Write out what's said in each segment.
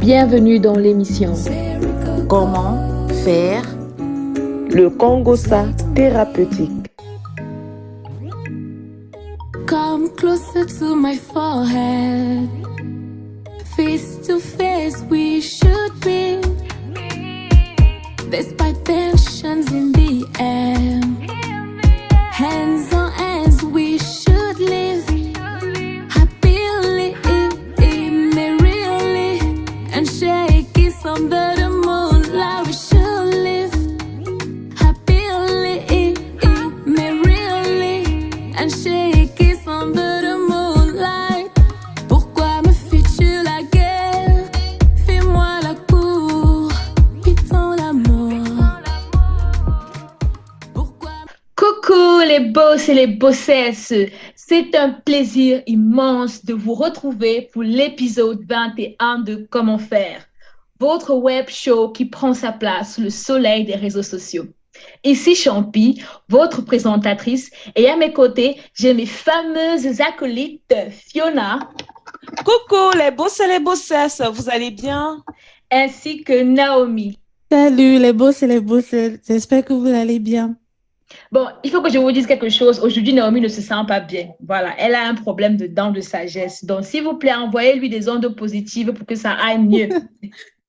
Bienvenue dans l'émission Comment faire le Congosa thérapeutique. Come closer to my forehead. Face to face we should be. Despite tensions in the air. Hands on hands we should live. Happily, merrily. And shaking under the moonlight we should live. Happily, merrily. And shaking under the moonlight. Pourquoi me fais-tu la guerre? Fais-moi la cour, pitons l'amour. Pourquoi? Coucou les boss et les bossesses, c'est un plaisir immense de vous retrouver pour l'épisode 21 de Comment faire, votre web show qui prend sa place sous le soleil des réseaux sociaux. Ici Champi, votre présentatrice, et à mes côtés, j'ai mes fameuses acolytes Fiona Coucou les boss et les bossesses, vous allez bien? ainsi que Naomi. Salut les boss et les bosses, j'espère que vous allez bien. Bon, il faut que je vous dise quelque chose. Aujourd'hui, Naomi ne se sent pas bien. Voilà, elle a un problème de dents de sagesse. Donc, s'il vous plaît, envoyez-lui des ondes positives pour que ça aille mieux.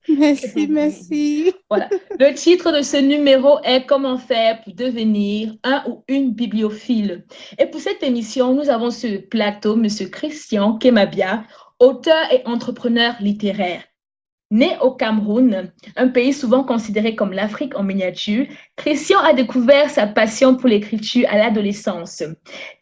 Merci. Voilà. Le titre de ce numéro est Comment faire pour devenir un ou une bibliophile. Et pour cette émission, nous avons sur le plateau M. Christian Kemabia, auteur et entrepreneur littéraire. Né au Cameroun, un pays souvent considéré comme l'Afrique en miniature, Christian a découvert sa passion pour l'écriture à l'adolescence.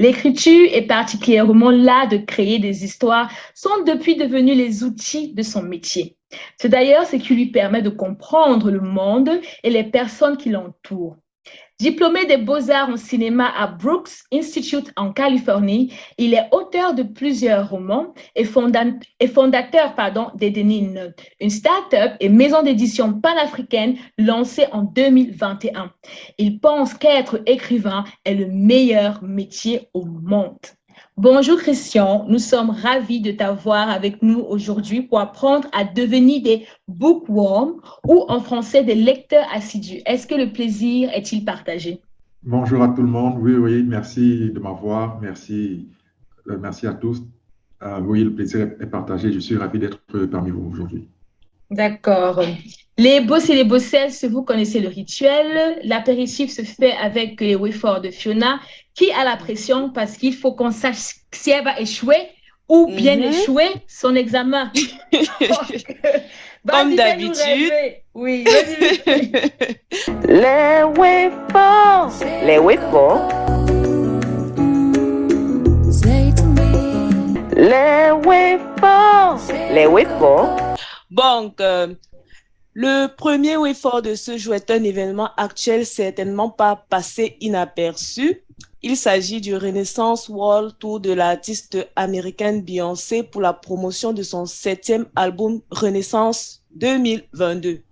L'écriture et particulièrement l'art de créer des histoires sont depuis devenus les outils de son métier. C'est d'ailleurs ce qui lui permet de comprendre le monde et les personnes qui l'entourent. Diplômé des beaux-arts en cinéma à Brooks Institute en Californie, il est auteur de plusieurs romans et fondateur d'Edenine, une start-up et maison d'édition panafricaine lancée en 2021. Il pense qu'être écrivain est le meilleur métier au monde. Bonjour Christian, nous sommes ravis de t'avoir avec nous aujourd'hui pour apprendre à devenir des bookworms ou en français des lecteurs assidus. Est-ce que le plaisir est-il partagé? Bonjour à tout le monde. Oui, merci de m'avoir. Merci à tous. Oui, le plaisir est partagé. Je suis ravi d'être parmi vous aujourd'hui. D'accord. Les boss et les bossesses, vous connaissez le rituel. L'apéritif se fait avec les wafers de Fiona qui a la pression parce qu'il faut qu'on sache si elle va échouer ou bien échouer son examen. Comme d'habitude. Oui, vas-y. Les weffords. Say to me. Les weffords. Donc, le premier effort de ce jour est un événement actuel certainement pas passé inaperçu. Il s'agit du Renaissance World Tour de l'artiste américaine Beyoncé pour la promotion de son 7e album Renaissance 2022.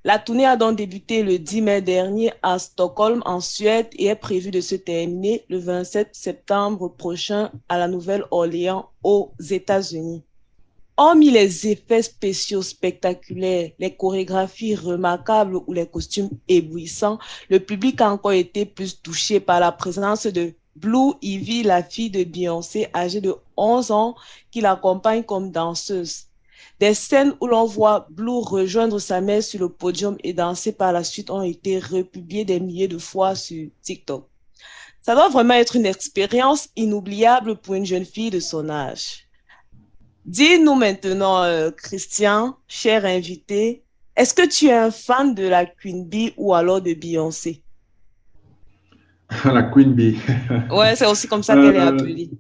La tournée a donc débuté le 10 mai dernier à Stockholm en Suède et est prévue de se terminer le 27 septembre prochain à la Nouvelle-Orléans aux États-Unis. Hormis les effets spéciaux spectaculaires, les chorégraphies remarquables ou les costumes éblouissants, le public a encore été plus touché par la présence de Blue Ivy, la fille de Beyoncé, âgée de 11 ans, qui l'accompagne comme danseuse. Des scènes où l'on voit Blue rejoindre sa mère sur le podium et danser par la suite ont été republiées des milliers de fois sur TikTok. Ça doit vraiment être une expérience inoubliable pour une jeune fille de son âge. Dis-nous maintenant, Christian, cher invité, est-ce que tu es un fan de la Queen Bee ou alors de Beyoncé? La Queen Bee. Ouais, c'est aussi comme ça qu'elle est appelée.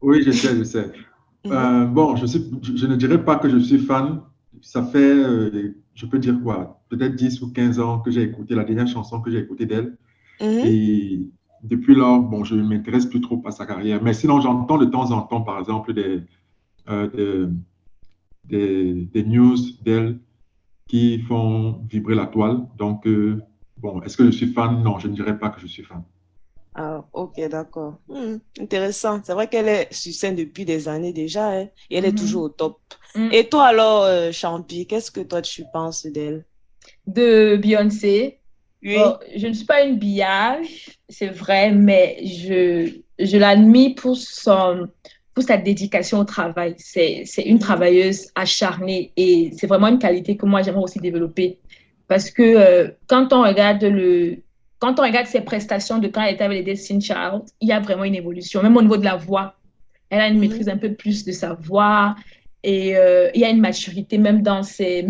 Oui, je sais. Bon, je ne dirais pas que je suis fan. Ça fait, je peux dire quoi, peut-être 10 ou 15 ans que j'ai écouté la dernière chanson que j'ai écoutée d'elle. Et depuis lors, bon, je ne m'intéresse plus trop à sa carrière. Mais sinon, j'entends de temps en temps, par exemple, des news d'elle qui font vibrer la toile. Donc, bon, est-ce que je suis fan? Non, je ne dirais pas que je suis fan. Ah, ok, d'accord. Intéressant. C'est vrai qu'elle est sur scène depuis des années déjà, hein, et elle est toujours au top. Mm. Et toi alors, Champi, qu'est-ce que toi tu penses d'elle? De Beyoncé. Bon, Oui. je ne suis pas une biage, c'est vrai, mais je l'admire pour sa dédication au travail. C'est une travailleuse acharnée et c'est vraiment une qualité que moi, j'aimerais aussi développer. Parce que quand on regarde ses prestations de quand elle était avec les Destiny Child, il y a vraiment une évolution, même au niveau de la voix. Elle a une maîtrise un peu plus de sa voix et il y a une maturité même dans ses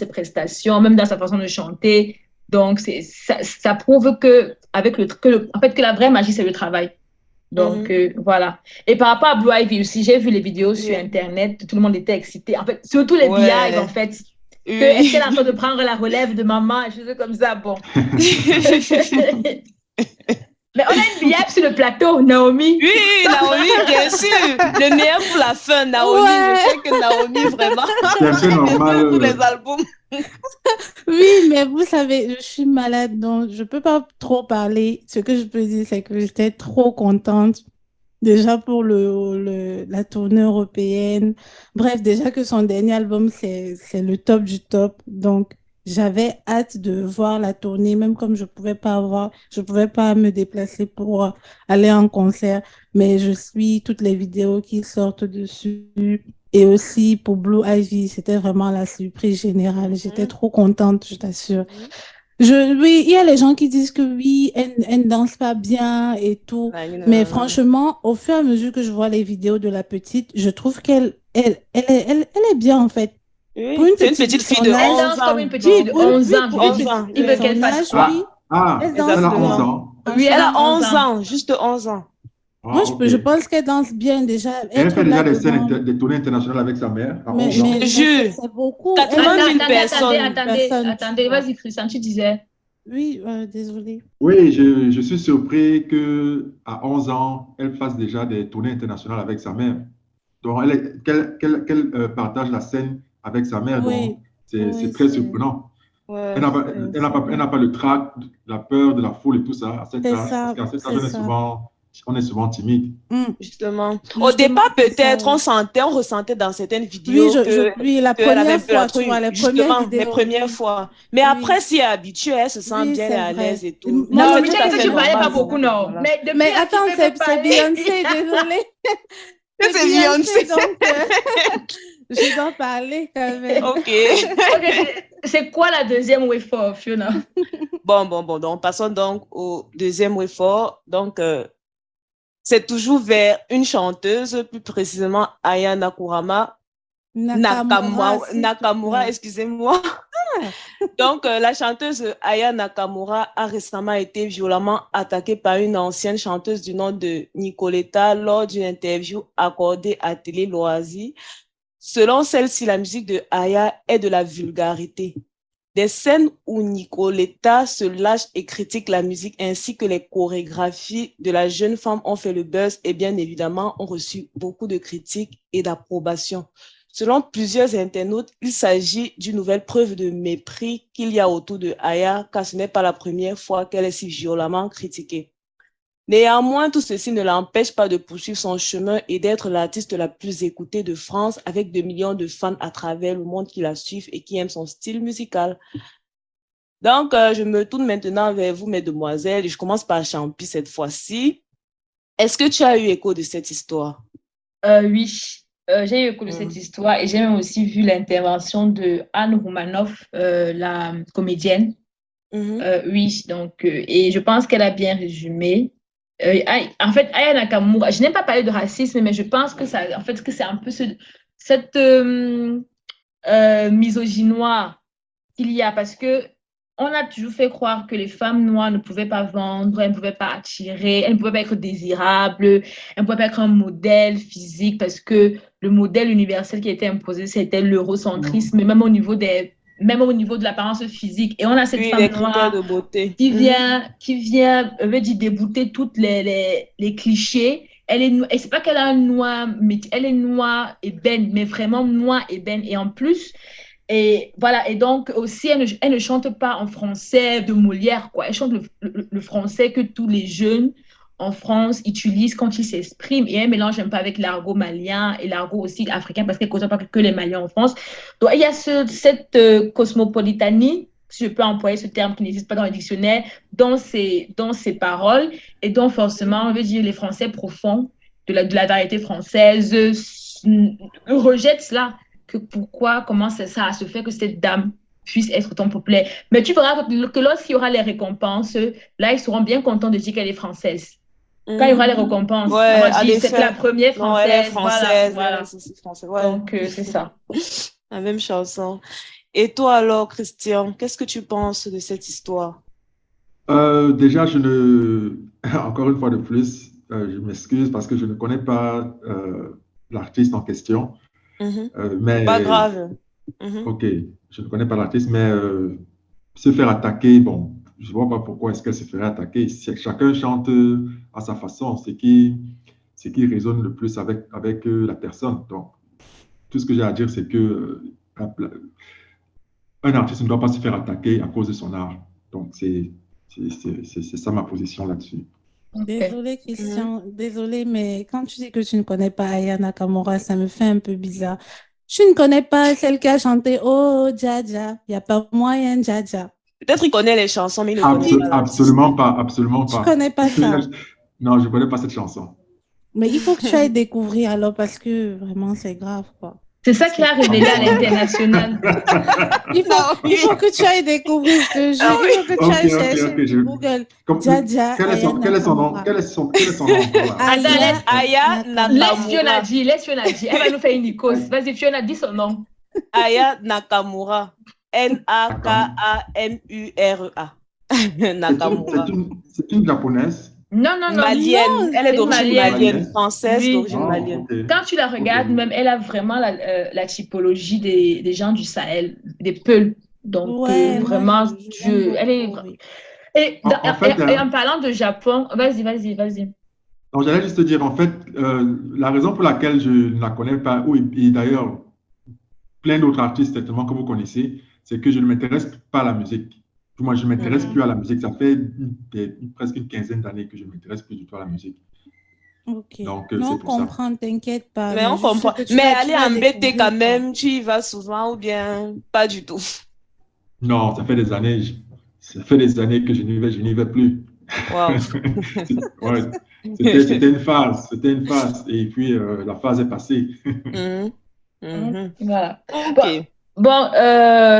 prestations, même dans sa façon de chanter. Donc, ça prouve en fait, que la vraie magie, c'est le travail. Donc, voilà. Et par rapport à Blue Ivy aussi, j'ai vu les vidéos sur Oui. Internet, tout le monde était excité. En fait, surtout les Beehive, en Ouais. fait. Oui. Est-ce qu'elle est en train de prendre la relève de maman, et choses comme ça, bon. Mais on a une Beehive sur le plateau, Naomi. Oui, Naomi, bien sûr. Le meilleur pour la fin, Naomi. Ouais. Je sais que Naomi, vraiment, C'est un peu elle est normal. pour les albums. Oui, mais vous savez, je suis malade, donc je peux pas trop parler. Ce que je peux dire, c'est que j'étais trop contente. Déjà pour la tournée européenne. Bref, déjà que son dernier album, c'est le top du top. Donc, j'avais hâte de voir la tournée, même comme je pouvais pas me déplacer pour aller en concert. Mais je suis toutes les vidéos qui sortent dessus. Et aussi pour Blue Ivy, c'était vraiment la surprise générale. J'étais trop contente, je t'assure. Oui, il y a les gens qui disent que oui, elle ne danse pas bien et tout. Mais franchement, au fur et à mesure que je vois les vidéos de la petite, je trouve elle est bien en fait. Pour Oui, une c'est une petite petite fille de son Elle âge, 11 danse comme ans. une petite fille de 11 ans. pour une 11 petite ans. Il fille veut de qu'elle son fasse âge, quoi? oui, elle danse Elle a 11 bien. ans. Oui, Elle a a 11 11 ans. ans, juste 11 ans. Moi, Ah, ok. je pense qu'elle danse bien déjà. Elle Être fait déjà là des scènes, devant, des tournées internationales avec sa mère à mais, 11 ans. mais, Je mais jure, c'est beaucoup. 80 000 personnes. Attendez, Ouais. vas-y, Christian, tu disais. Oui, désolée. Oui, je suis surpris que à 11 ans, elle fasse déjà des tournées internationales avec sa mère. Donc, qu'elle partage la scène avec sa mère. Donc, Oui, c'est oui, très surprenant. Ouais. c'est bien. Elle n'a pas le trac, la peur de la foule et tout ça à cet C'est âge. Parce ça, qu'à cet âge, c'est ça. on est souvent timide. Justement. Au Justement, départ, c'est ça, peut-être, oui. on ressentait dans certaines Oui, vidéos oui, la qu'elle avait un première peu la fois, tu vois, truc, les premières justement, les vidéos, premières oui, fois. Mais après, oui, si elle est habituée, elle se sent oui, bien, elle est c'est à vrai. l'aise et tout. Moi, Donc, je c'est Naomi, tout tu veux as à dit que fait tu dire, parlais pas normal. beaucoup, non? Voilà. Mais depuis mais là, tu attends, peux c'est parler. Beyoncé, désolée. Que C'est c'est Beyoncé. Beyoncé, donc je dois parler quand même. Ok. Ok, c'est quoi la deuxième way for Fiona? Bon. Donc, passons donc au deuxième effort. Donc, c'est toujours vers une chanteuse, plus précisément Aya Nakamura, s'il te Nakamura, plaît. excusez-moi. Ah, Donc, la chanteuse Aya Nakamura a récemment été violemment attaquée par une ancienne chanteuse du nom de Nicoletta lors d'une interview accordée à Télé Loisirs. Selon celle-ci, la musique de Aya est de la vulgarité. Des scènes où Nicoletta se lâche et critique la musique ainsi que les chorégraphies de la jeune femme ont fait le buzz et bien évidemment ont reçu beaucoup de critiques et d'approbation. Selon plusieurs internautes, il s'agit d'une nouvelle preuve de mépris qu'il y a autour de Aya, car ce n'est pas la première fois qu'elle est si violemment critiquée. Néanmoins, tout ceci ne l'empêche pas de poursuivre son chemin et d'être l'artiste la plus écoutée de France avec 2 millions de fans à travers le monde qui la suivent et qui aiment son style musical. Donc, je me tourne maintenant vers vous, mesdemoiselles, et je commence par Champi cette fois-ci. Est-ce que tu as eu écho de cette histoire? Oui, j'ai eu écho de cette histoire et j'ai même aussi vu l'intervention de Anne Roumanoff, la comédienne. Oui, donc, et je pense qu'elle a bien résumé. En fait, Aya Nakamura, je n'ai pas parlé de racisme, mais je pense que ça, en fait, que c'est un peu cette misogynoire qu'il y a parce que on a toujours fait croire que les femmes noires ne pouvaient pas vendre, elles ne pouvaient pas attirer, elles ne pouvaient pas être désirables, elles ne pouvaient pas être un modèle physique parce que le modèle universel qui était imposé, c'était l'eurocentrisme, même au niveau de l'apparence physique. Et on a cette Oui, femme les critères noire de beauté. qui vient veut dire débouter toutes les clichés. Et c'est pas qu'elle a un noir, mais elle est noire ébène, mais vraiment noire ébène. Et en plus, et voilà, et donc aussi, elle ne chante pas en français de Molière, quoi. Elle chante le français que tous les jeunes en France utilisent quand ils s'expriment et un mélange un peu avec l'argot malien et l'argot aussi africain parce qu'il ne cause pas que les Maliens en France. Donc, il y a cette cosmopolitanie, si je peux employer ce terme qui n'existe pas dans le dictionnaire, dans ces paroles et donc forcément, on veut dire les Français profonds de la variété française rejettent cela. Que pourquoi, comment ça se fait que cette dame puisse être autant populaire. Mais tu verras que lorsqu'il y aura les récompenses, là, ils seront bien contents de dire qu'elle est française. Quand il y aura les récompenses, Ouais, on va dire c'est la première non, elle est française. française. Voilà. C'est français. Ouais. Donc, c'est ça. La même chanson. Et toi alors, Christian, qu'est-ce que tu penses de cette histoire? Déjà, encore une fois de plus, je m'excuse parce que je ne connais pas l'artiste en question. Mais, Pas grave. ok, je ne connais pas l'artiste, mais se faire attaquer, bon, je ne vois pas pourquoi est-ce qu'elle se ferait attaquer. Chacun chante à sa façon, ce qui résonne le plus avec la personne. Donc, tout ce que j'ai à dire, c'est que un artiste ne doit pas se faire attaquer à cause de son art. Donc, c'est ça ma position là-dessus. Désolée, Christian, désolée, mais quand tu dis que tu ne connais pas Aya Nakamura, ça me fait un peu bizarre. Tu ne connais pas celle qui a chanté Oh, Dja, il n'y a pas moyen, Dja. Peut-être qu'il connaît les chansons, mais il ne connaît pas. Absolument pas, absolument pas. Tu ne connais pas ça. Non, je ne connais pas cette chanson. Mais il faut que tu ailles découvrir alors parce que vraiment, c'est grave, quoi. C'est ça qui a révélé à l'international. Il faut que tu ailles découvrir, je te jure. Il faut que tu ailles chercher sur Google. Dja. Quel est son nom? Aya Nakamura. Laisse Fiona dire. Elle va nous faire une icône. Vas-y, Fiona, dis son nom. Aya Nakamura. Nakamura. Nakamura. C'est une japonaise. Non. Malienne. Elle est d'origine malienne, française, Oui. d'origine malienne. Okay. Quand tu la regardes, même, elle a vraiment la typologie des gens du Sahel, des Peuls. Donc, vraiment, elle est... Et en parlant de Japon, vas-y. Donc, j'allais juste te dire, en fait, la raison pour laquelle je ne la connais pas, et d'ailleurs, plein d'autres artistes, certainement, que vous connaissez, c'est que je ne m'intéresse pas à la musique. Moi, je ne m'intéresse plus à la musique. Ça fait presque une quinzaine d'années que je ne m'intéresse plus du tout à la musique. Ok. Donc, mais on comprend, t'inquiète pas. Mais on comprend. Mais aller en BT quand même, tu y vas souvent ou bien pas du tout? Non, ça fait des années que je n'y vais plus. Wow. C'était une phase. Et puis, la phase est passée. Voilà. Ok. Bon,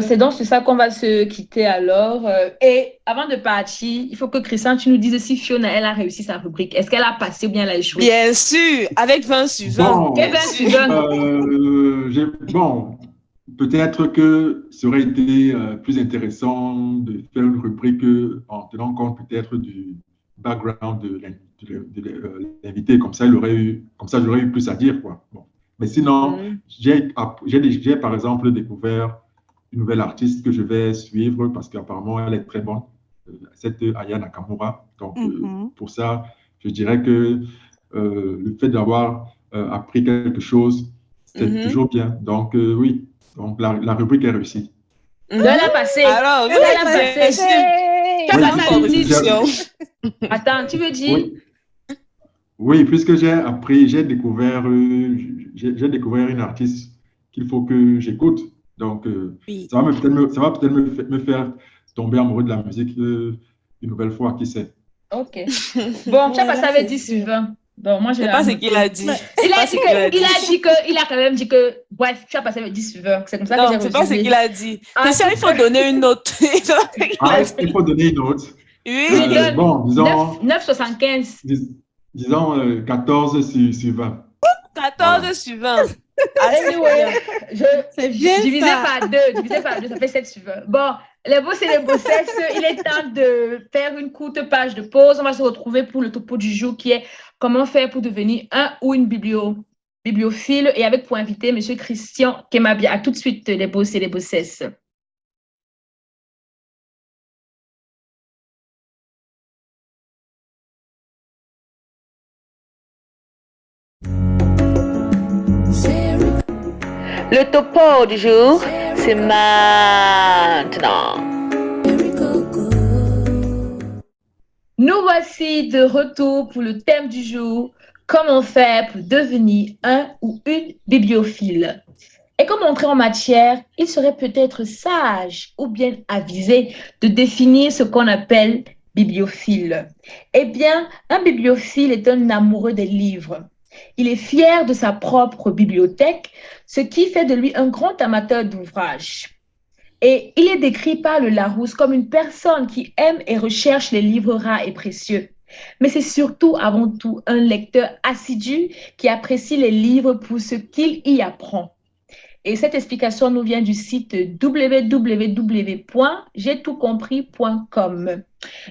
c'est donc sur ça qu'on va se quitter alors. Et avant de partir, il faut que Christian, tu nous dises si Fiona, elle a réussi sa rubrique. Est-ce qu'elle a passé ou bien elle a échoué? Bien sûr, avec 20 sur 20. Bon, Quel 20 sur 20? Bon, peut-être que ça aurait été plus intéressant de faire une rubrique en tenant compte peut-être du background de l'invité. Comme ça, j'aurais eu plus à dire, quoi. Bon. Mais sinon, j'ai par exemple découvert une nouvelle artiste que je vais suivre parce qu'apparemment elle est très bonne, cette Aya Nakamura. Donc pour ça, je dirais que le fait d'avoir appris quelque chose, c'est toujours bien. Donc oui, donc la rubrique est réussie. Elle a passé. Alors, elle a passé. Attends, tu veux dire? Oui, puisque j'ai découvert une artiste qu'il faut que j'écoute. Donc, ça va peut-être me faire tomber amoureux de la musique une nouvelle fois, qui sait. Ok. Bon, tu as passé avec 10 sur 20. Bon, moi, je sais pas ce qu'il a dit. Il a quand même dit que, bref, tu as passé avec 10 sur 20. C'est comme ça que j'ai reçu. Non, c'est pas ce qu'il a dit. Christian, il faut donner une note. Il faut donner une note. Oui. Bon, disons... 9,75. Disons 14 sur 20. 14 sur 20. Anyway, c'est bien divisé par 2, ça fait 7 sur 20. Bon, les boss et les bossesses, il est temps de faire une courte page de pause. On va se retrouver pour le topo du jour qui est comment faire pour devenir un ou une bibliophile et avec pour invité M. Christian Kemabia. À tout de suite, les boss et les bossesses. Le topo du jour, c'est maintenant. Nous voici de retour pour le thème du jour, comment faire pour devenir un ou une bibliophile. Et comme entrée en matière, il serait peut-être sage ou bien avisé de définir ce qu'on appelle bibliophile. Eh bien, un bibliophile est un amoureux des livres. Il est fier de sa propre bibliothèque, ce qui fait de lui un grand amateur d'ouvrages. Et il est décrit par le Larousse comme une personne qui aime et recherche les livres rares et précieux. Mais c'est surtout, avant tout, un lecteur assidu qui apprécie les livres pour ce qu'il y apprend. Et cette explication nous vient du site www.jettoutcompris.com.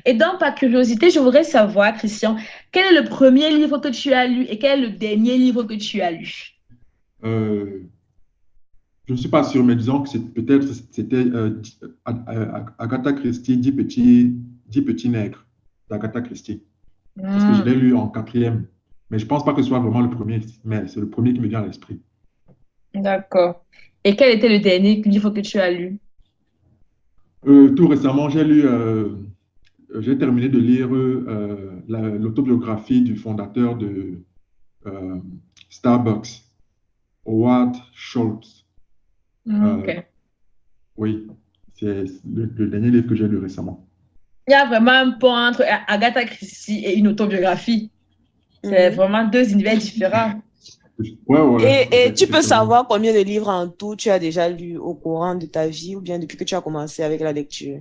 Et donc, par curiosité, je voudrais savoir, Christian, quel est le premier livre que tu as lu et quel est le dernier livre que tu as lu? Je ne suis pas sûr, mais disons que c'était Agatha Christie, Dix petits nègres d'Agatha Christie. Parce que je l'ai lu en 4e. Mais je ne pense pas que ce soit vraiment le premier, mais c'est le premier qui me vient à l'esprit. D'accord. Et quel était le dernier livre que tu as lu? Tout récemment, j'ai terminé de lire l'autobiographie du fondateur de Starbucks, Howard Schultz. Ok. Oui, c'est le dernier livre que j'ai lu récemment. Il y a vraiment un pont entre Agatha Christie et une autobiographie. C'est vraiment deux univers différents. Ouais, Et tu peux savoir combien de livres en tout tu as déjà lu au courant de ta vie ou bien depuis que tu as commencé avec la lecture?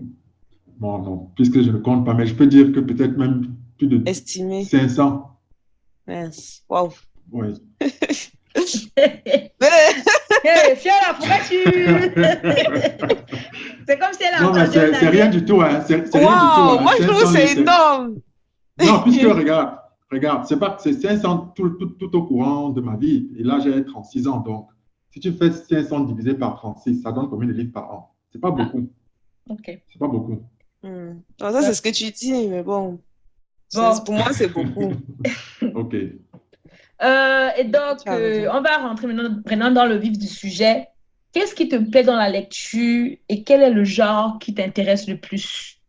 Bon, non, puisque je ne compte pas, mais je peux dire que peut-être même plus de Estimé. 500. Mince. Waouh. Oui. Fiona, pourquoi tu... C'est comme si elle a Non, mais entendu un c'est rien avis. du tout. Hein. C'est rien du tout. Waouh, Hein. moi je trouve que 500 c'est livres, énorme. Non, puisque regarde, c'est 500 tout au courant de ma vie. Et là, j'ai 36 ans. Donc, si tu fais 500 divisé par 36, ça donne combien de livres par an? C'est pas beaucoup. Ok. C'est pas beaucoup. Non, ça, c'est ce que tu dis, mais bon. Bon. Pour moi, c'est beaucoup. OK. Et donc, on va rentrer maintenant dans le vif du sujet. Qu'est-ce qui te plaît dans la lecture et quel est le genre qui t'intéresse le plus?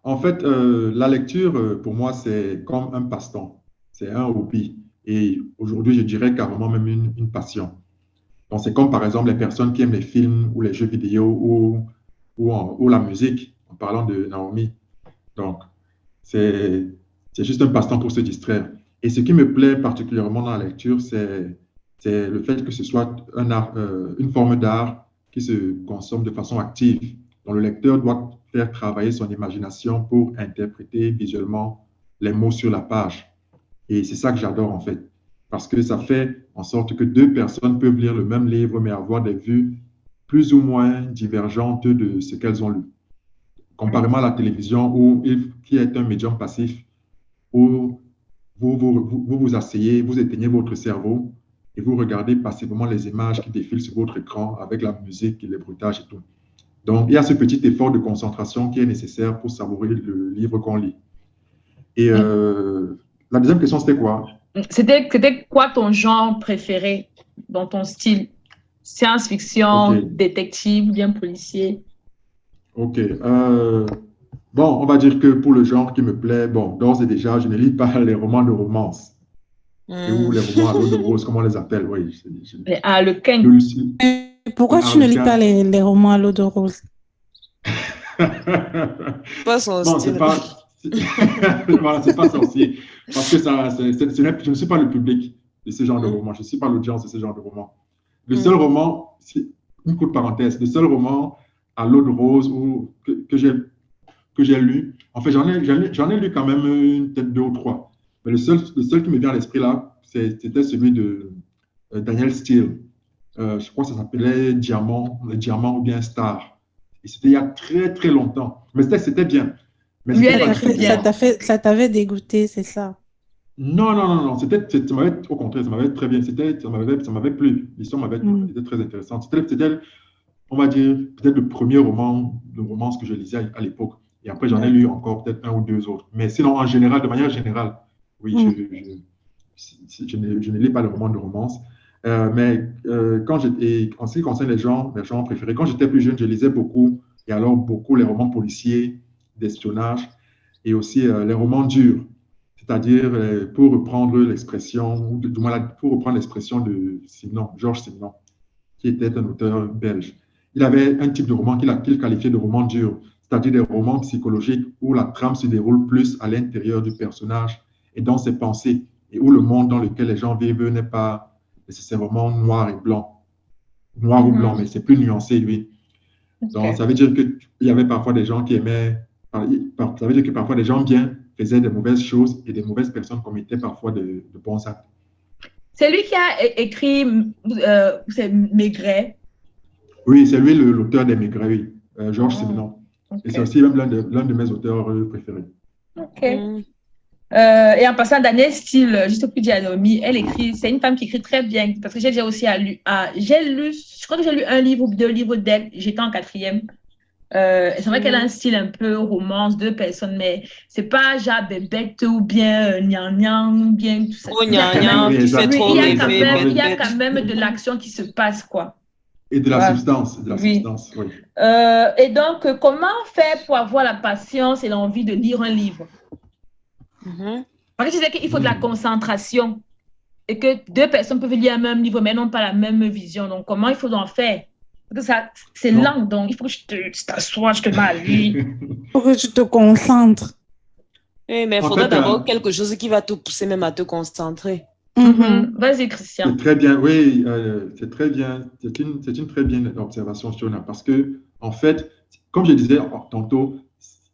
En fait, la lecture, pour moi, c'est comme un passe-temps. C'est un hobby. Et aujourd'hui, je dirais carrément même une passion. Donc, c'est comme par exemple les personnes qui aiment les films ou les jeux vidéo ou la musique, en parlant de Naomi. Donc, c'est juste un passe-temps pour se distraire. Et ce qui me plaît particulièrement dans la lecture, c'est le fait que ce soit une forme d'art qui se consomme de façon active, dont le lecteur doit faire travailler son imagination pour interpréter visuellement les mots sur la page. Et c'est ça que j'adore en fait, parce que ça fait en sorte que deux personnes peuvent lire le même livre, mais avoir des vues plus ou moins divergentes de ce qu'elles ont lu. Comparément à la télévision, qui est un médium passif, où vous asseyez, vous éteignez votre cerveau et vous regardez passivement les images qui défilent sur votre écran avec la musique et les bruitages et tout. Donc, il y a ce petit effort de concentration qui est nécessaire pour savourer le livre qu'on lit. Et la deuxième question, c'était quoi? C'était quoi ton genre préféré dans ton style? Science-fiction, Okay. détective, bien policier? Ok. Bon, on va dire que pour le genre qui me plaît, bon, d'ores et déjà, je ne lis pas les romans de romance. Ou les romans à l'eau de rose, comme on les appelle. Oui. Les harlequins. Pourquoi tu ne lis pas les romans à l'eau de rose? Pas son Non, style. Voilà, c'est pas sorcier. Parce que je ne suis pas le public de ce genre de roman. Je ne suis pas l'audience de ce genre de roman. Le seul roman, une courte parenthèse, le seul roman à l'eau de rose que j'ai lu, en fait, j'en ai lu quand même peut-être 2 ou 3. Mais le seul qui me vient à l'esprit là, c'était celui de Daniel Steele. Je crois que ça s'appelait Diamant ou bien Star. Et c'était il y a très, très longtemps. Mais c'était bien. Mais ça t'avait dégoûté, c'est ça? Non. Au contraire, ça m'avait très bien. Ça m'avait plu. L'histoire était très intéressante. C'était, on va dire, peut-être le premier roman de romance que je lisais à l'époque. Et après, j'en ai lu encore peut-être 1 ou 2 autres. Mais sinon, en général, de manière générale, oui, je ne lis pas les romans de romance. Mais en ce qui concerne les genres préférés, quand j'étais plus jeune, je lisais beaucoup, et alors beaucoup les romans policiers, d'espionnage. et aussi les romans durs, c'est-à-dire pour reprendre l'expression, ou du moins pour reprendre l'expression de Simenon, Georges Simenon, qui était un auteur belge. Il avait un type de roman qu'il qualifiait de roman dur, c'est-à-dire des romans psychologiques où la trame se déroule plus à l'intérieur du personnage et dans ses pensées, et où le monde dans lequel les gens vivent n'est pas nécessairement noir et blanc, noir ou blanc, mais c'est plus nuancé, lui. Donc, ça veut dire qu'il y avait parfois des gens qui aimaient, ça veut dire que parfois des gens bien faisaient de mauvaises choses et des mauvaises personnes commettaient parfois de bons actes. C'est lui qui a écrit Maigret. Oui, c'est lui l'auteur des Maigret, oui, Georges Simenon. Et c'est aussi même l'un de mes auteurs préférés. Ok. Et en passant d'année style, juste plus Dianomi, elle écrit, c'est une femme qui écrit très bien, parce que j'ai déjà aussi je crois que j'ai lu un livre ou 2 livres d'elle, j'étais en 4e. C'est vrai qu'elle a un style un peu romance, 2 personnes, mais c'est pas genre bébête ou bien gnang ou bien tout ça. Oh gnang, il y a quand même de l'action qui se passe, quoi. Et de la substance, oui. Et donc, comment faire pour avoir la patience et l'envie de lire un livre? Parce que tu sais qu'il faut de la concentration et que 2 personnes peuvent lire un même livre mais n'ont pas la même vision. Donc, comment il faut en faire? Parce que c'est lent, donc il faut que tu t'assoies, je te mets à lire. Il faut que tu te concentres. Oui, mais il faudrait d'abord quelque chose qui va te pousser même à te concentrer. Vas-y, Christian. C'est très bien, oui, c'est très bien. C'est une très bonne observation, Fiona, parce que, en fait, comme je disais tantôt,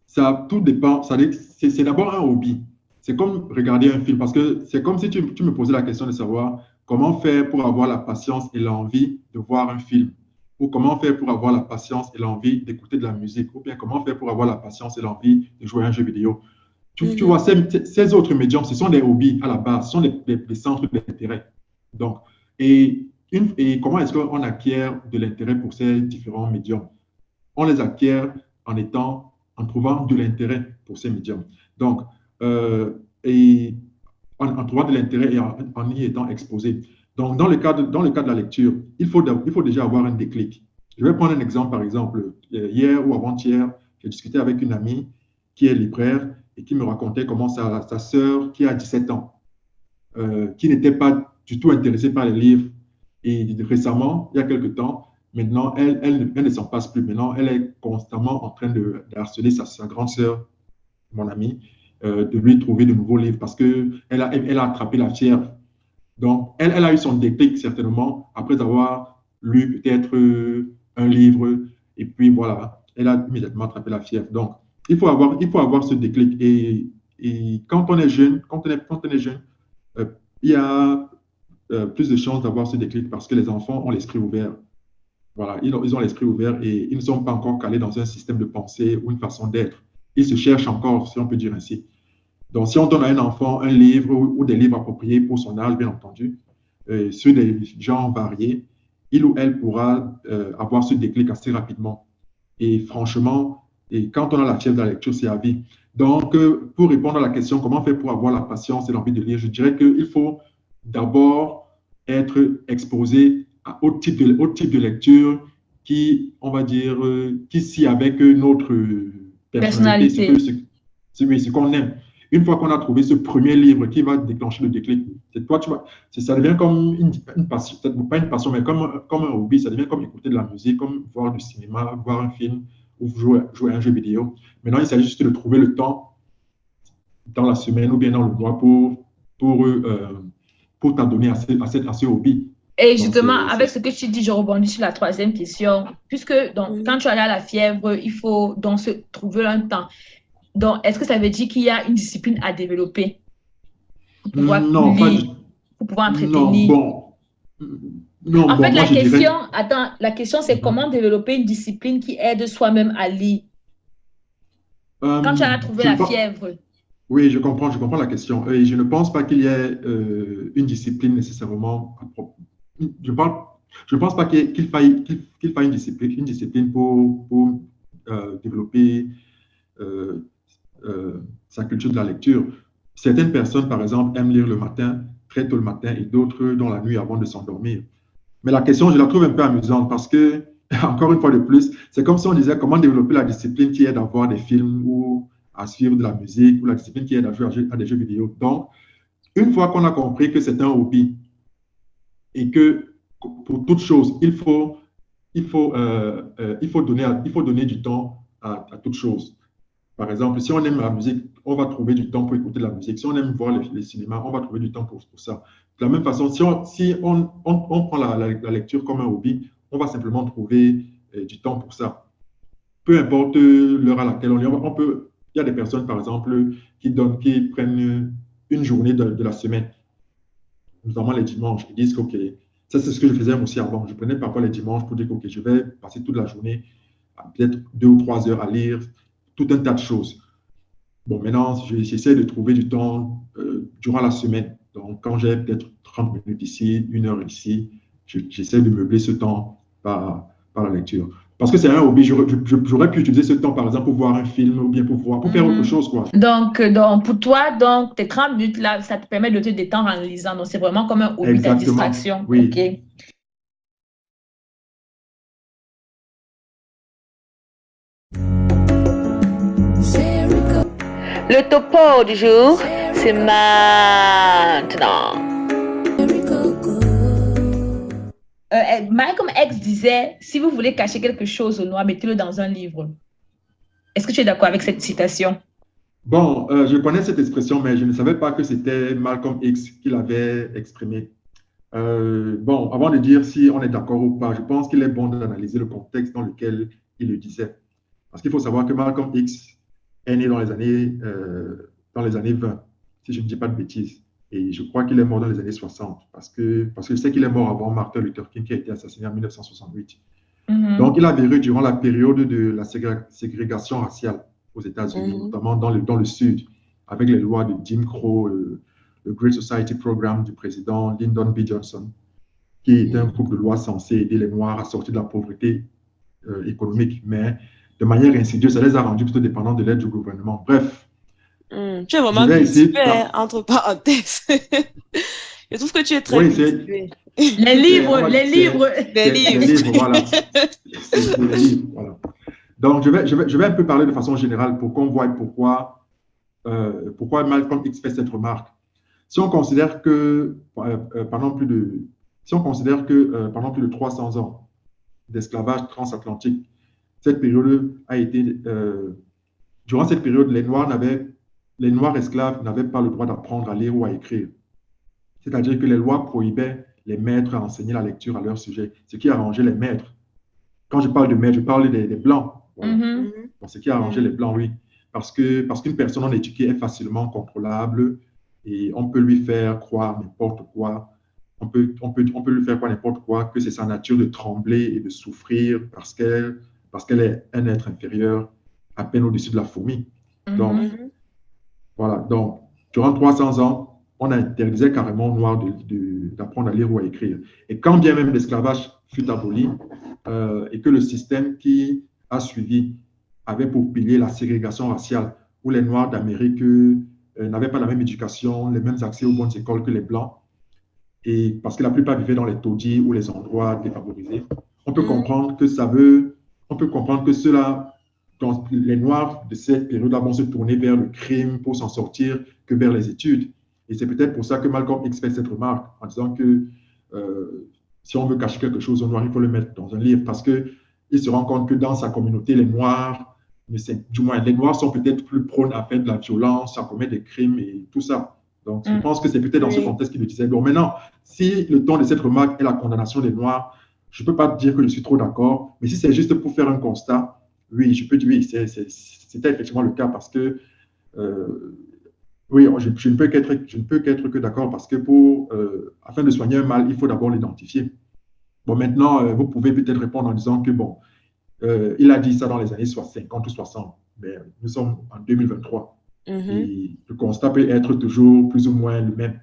ça tout dépend. C'est d'abord un hobby. C'est comme regarder un film, parce que c'est comme si tu me posais la question de savoir comment faire pour avoir la patience et l'envie de voir un film, ou comment faire pour avoir la patience et l'envie d'écouter de la musique, ou bien comment faire pour avoir la patience et l'envie de jouer à un jeu vidéo. Tu vois, ces autres médiums, ce sont des hobbies à la base, ce sont des centres d'intérêt. Donc, et comment est-ce qu'on acquiert de l'intérêt pour ces différents médiums? On les acquiert en trouvant de l'intérêt pour ces médiums. Donc, et en trouvant de l'intérêt et en y étant exposé. Donc, dans le cadre de la lecture, il faut déjà avoir un déclic. Je vais prendre un exemple, par exemple, hier ou avant-hier, j'ai discuté avec une amie qui est libraire et qui me racontait comment sa sœur, qui a 17 ans, qui n'était pas du tout intéressée par les livres, et récemment, il y a quelque temps, maintenant, elle ne s'en passe plus. Maintenant, elle est constamment en train de harceler sa grande sœur, mon amie, de lui trouver de nouveaux livres parce qu'elle a attrapé la fièvre. Donc, elle a eu son déclic certainement après avoir lu peut-être un livre et puis voilà, elle a immédiatement attrapé la fièvre. Donc, il faut avoir ce déclic et quand on est jeune, il y a plus de chances d'avoir ce déclic parce que les enfants ont l'esprit ouvert. Voilà, ils ont l'esprit ouvert et ils ne sont pas encore calés dans un système de pensée ou une façon d'être. Ils se cherchent encore, si on peut dire ainsi. Donc, si on donne à un enfant un livre ou des livres appropriés pour son âge, bien entendu, sur des genres variés, il ou elle pourra avoir ce déclic assez rapidement. Et franchement, quand on a la fièvre de la lecture, c'est à vie. Donc, pour répondre à la question, comment faire pour avoir la patience et l'envie de lire, je dirais qu'il faut d'abord être exposé au type de lecture qui, on va dire, qui s'y avec notre personnalité, ce qu'on aime. Une fois qu'on a trouvé ce premier livre qui va déclencher le déclic, ça devient comme une passion, peut-être pas une passion, mais comme un hobby, ça devient comme écouter de la musique, comme voir du cinéma, voir un film ou jouer à un jeu vidéo. Maintenant, il s'agit juste de trouver le temps dans la semaine ou bien dans le mois pour t'adonner à ce hobby. Et justement, avec ce que tu dis, je rebondis sur la 3e question. Puisque quand tu as la fièvre, il faut donc se trouver un temps. Donc, est-ce que ça veut dire qu'il y a une discipline à développer pour pouvoir lire, pour pouvoir entretenir? En fait, la question, c'est comment développer une discipline qui aide soi-même à lire quand tu as trouvé la fièvre. Oui, je comprends la question. Et je ne pense pas qu'il y ait une discipline nécessairement. Je ne pense pas qu'il faille une discipline pour développer sa culture de la lecture. Certaines personnes, par exemple, aiment lire le matin, très tôt le matin, et d'autres dans la nuit avant de s'endormir. Mais la question, je la trouve un peu amusante parce que, encore une fois de plus, c'est comme si on disait comment développer la discipline qui est d'avoir des films ou à suivre de la musique ou la discipline qui aide à jouer à des jeux vidéo. Donc, une fois qu'on a compris que c'est un hobby et que pour toute chose, il faut donner du temps à toute chose. Par exemple, si on aime la musique, on va trouver du temps pour écouter de la musique. Si on aime voir les cinémas, on va trouver du temps pour ça. De la même façon, si on prend la lecture comme un hobby, on va simplement trouver du temps pour ça. Peu importe l'heure à laquelle on est, il y a des personnes, par exemple, qui prennent une journée de la semaine, notamment les dimanches. Ils disent que, OK, ça c'est ce que je faisais aussi avant. Je prenais parfois les dimanches pour dire que, OK, je vais passer toute la journée, peut-être 2 ou 3 heures à lire, tout un tas de choses. Bon, maintenant, j'essaie de trouver du temps durant la semaine. Donc, quand j'ai peut-être 30 minutes ici, 1 heure ici, j'essaie de meubler ce temps par la lecture. Parce que c'est un hobby, j'aurais pu utiliser ce temps, par exemple, pour voir un film ou bien pour faire autre chose, quoi. Donc, pour toi, tes 30 minutes là, ça te permet de te détendre en lisant. Donc, c'est vraiment comme un hobby, ta distraction. Oui. OK. Le topo du jour, c'est maintenant. Malcolm X disait, si vous voulez cacher quelque chose au noir, mettez-le dans un livre. Est-ce que tu es d'accord avec cette citation? Bon, je connais cette expression, mais je ne savais pas que c'était Malcolm X qui l'avait exprimée. Bon, avant de dire si on est d'accord ou pas, je pense qu'il est bon d'analyser le contexte dans lequel il le disait. Parce qu'il faut savoir que Malcolm X est né dans les années 20, si je ne dis pas de bêtises. Et je crois qu'il est mort dans les années 60, parce que je sais qu'il est mort avant Martin Luther King, qui a été assassiné en 1968. Donc, il a vécu durant la période de la ségrégation raciale aux États-Unis, notamment dans le Sud, avec les lois de Jim Crow, le Great Society Program du président Lyndon B. Johnson, qui était un groupe de lois censé aider les Noirs à sortir de la pauvreté économique, mais de manière insidieuse, ça les a rendus plutôt dépendants de l'aide du gouvernement. Bref. Tu es vraiment cultivé, entre parenthèses. Je trouve que tu es très cultivé. Les livres, voilà. Les livres, voilà. Donc, je vais un peu parler de façon générale pour qu'on voit pourquoi Malcolm X fait cette remarque. Si on considère que pendant plus de 300 ans d'esclavage transatlantique, cette période a été durant cette période, les Noirs esclaves n'avaient pas le droit d'apprendre à lire ou à écrire. C'est-à-dire que les lois prohibaient les maîtres à enseigner la lecture à leur sujet, ce qui arrangeait les maîtres. Quand je parle de maîtres, je parle des Blancs. Voilà. Bon, ce qui arrangeait les Blancs, oui. Parce qu'une personne non éduquée est facilement contrôlable et on peut lui faire croire n'importe quoi. On peut lui faire croire n'importe quoi, que c'est sa nature de trembler et de souffrir parce qu'elle est un être inférieur à peine au-dessus de la fourmi. Donc, voilà. Donc, durant 300 ans, on interdisait carrément aux Noirs d'apprendre à lire ou à écrire. Et quand bien même l'esclavage fut aboli et que le système qui a suivi avait pour pilier la ségrégation raciale, où les Noirs d'Amérique n'avaient pas la même éducation, les mêmes accès aux bonnes écoles que les Blancs, et parce que la plupart vivaient dans les taudis ou les endroits défavorisés, on peut comprendre que cela, donc les Noirs de cette période-là vont se tourner vers le crime pour s'en sortir que vers les études. Et c'est peut-être pour ça que Malcolm X fait cette remarque en disant que si on veut cacher quelque chose aux Noirs, il faut le mettre dans un livre parce qu'il se rend compte que dans sa communauté, les Noirs sont peut-être plus prônes à faire de la violence, à commettre des crimes et tout ça. Donc, je pense que c'est peut-être dans ce contexte qu'il le disait. Donc maintenant, si le ton de cette remarque est la condamnation des Noirs, je ne peux pas dire que je suis trop d'accord, mais si c'est juste pour faire un constat, oui, je peux dire oui, c'était effectivement le cas parce que oui, je ne peux qu'être que d'accord parce que afin de soigner un mal, il faut d'abord l'identifier. Bon, maintenant, vous pouvez peut-être répondre en disant que bon, il a dit ça dans les années 50 ou 60, mais nous sommes en 2023. Et le constat peut être toujours plus ou moins le même.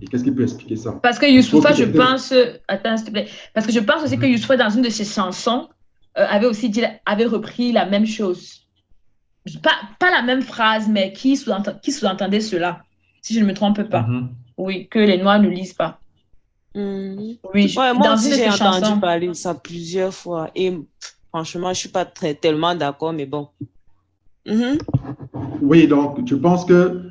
Et qu'est-ce qui peut expliquer ça? Parce que Youssoupha, je pense... Attends, s'il te plaît. Parce que je pense aussi que Youssoupha, dans une de ses chansons, avait repris la même chose. Pas la même phrase, mais qui sous-entendait cela, si je ne me trompe pas. Oui, que les Noirs ne lisent pas. Oui, moi aussi, j'ai entendu parler de ça plusieurs fois. Et franchement, je ne suis pas tellement d'accord, mais bon. Oui, donc je pense que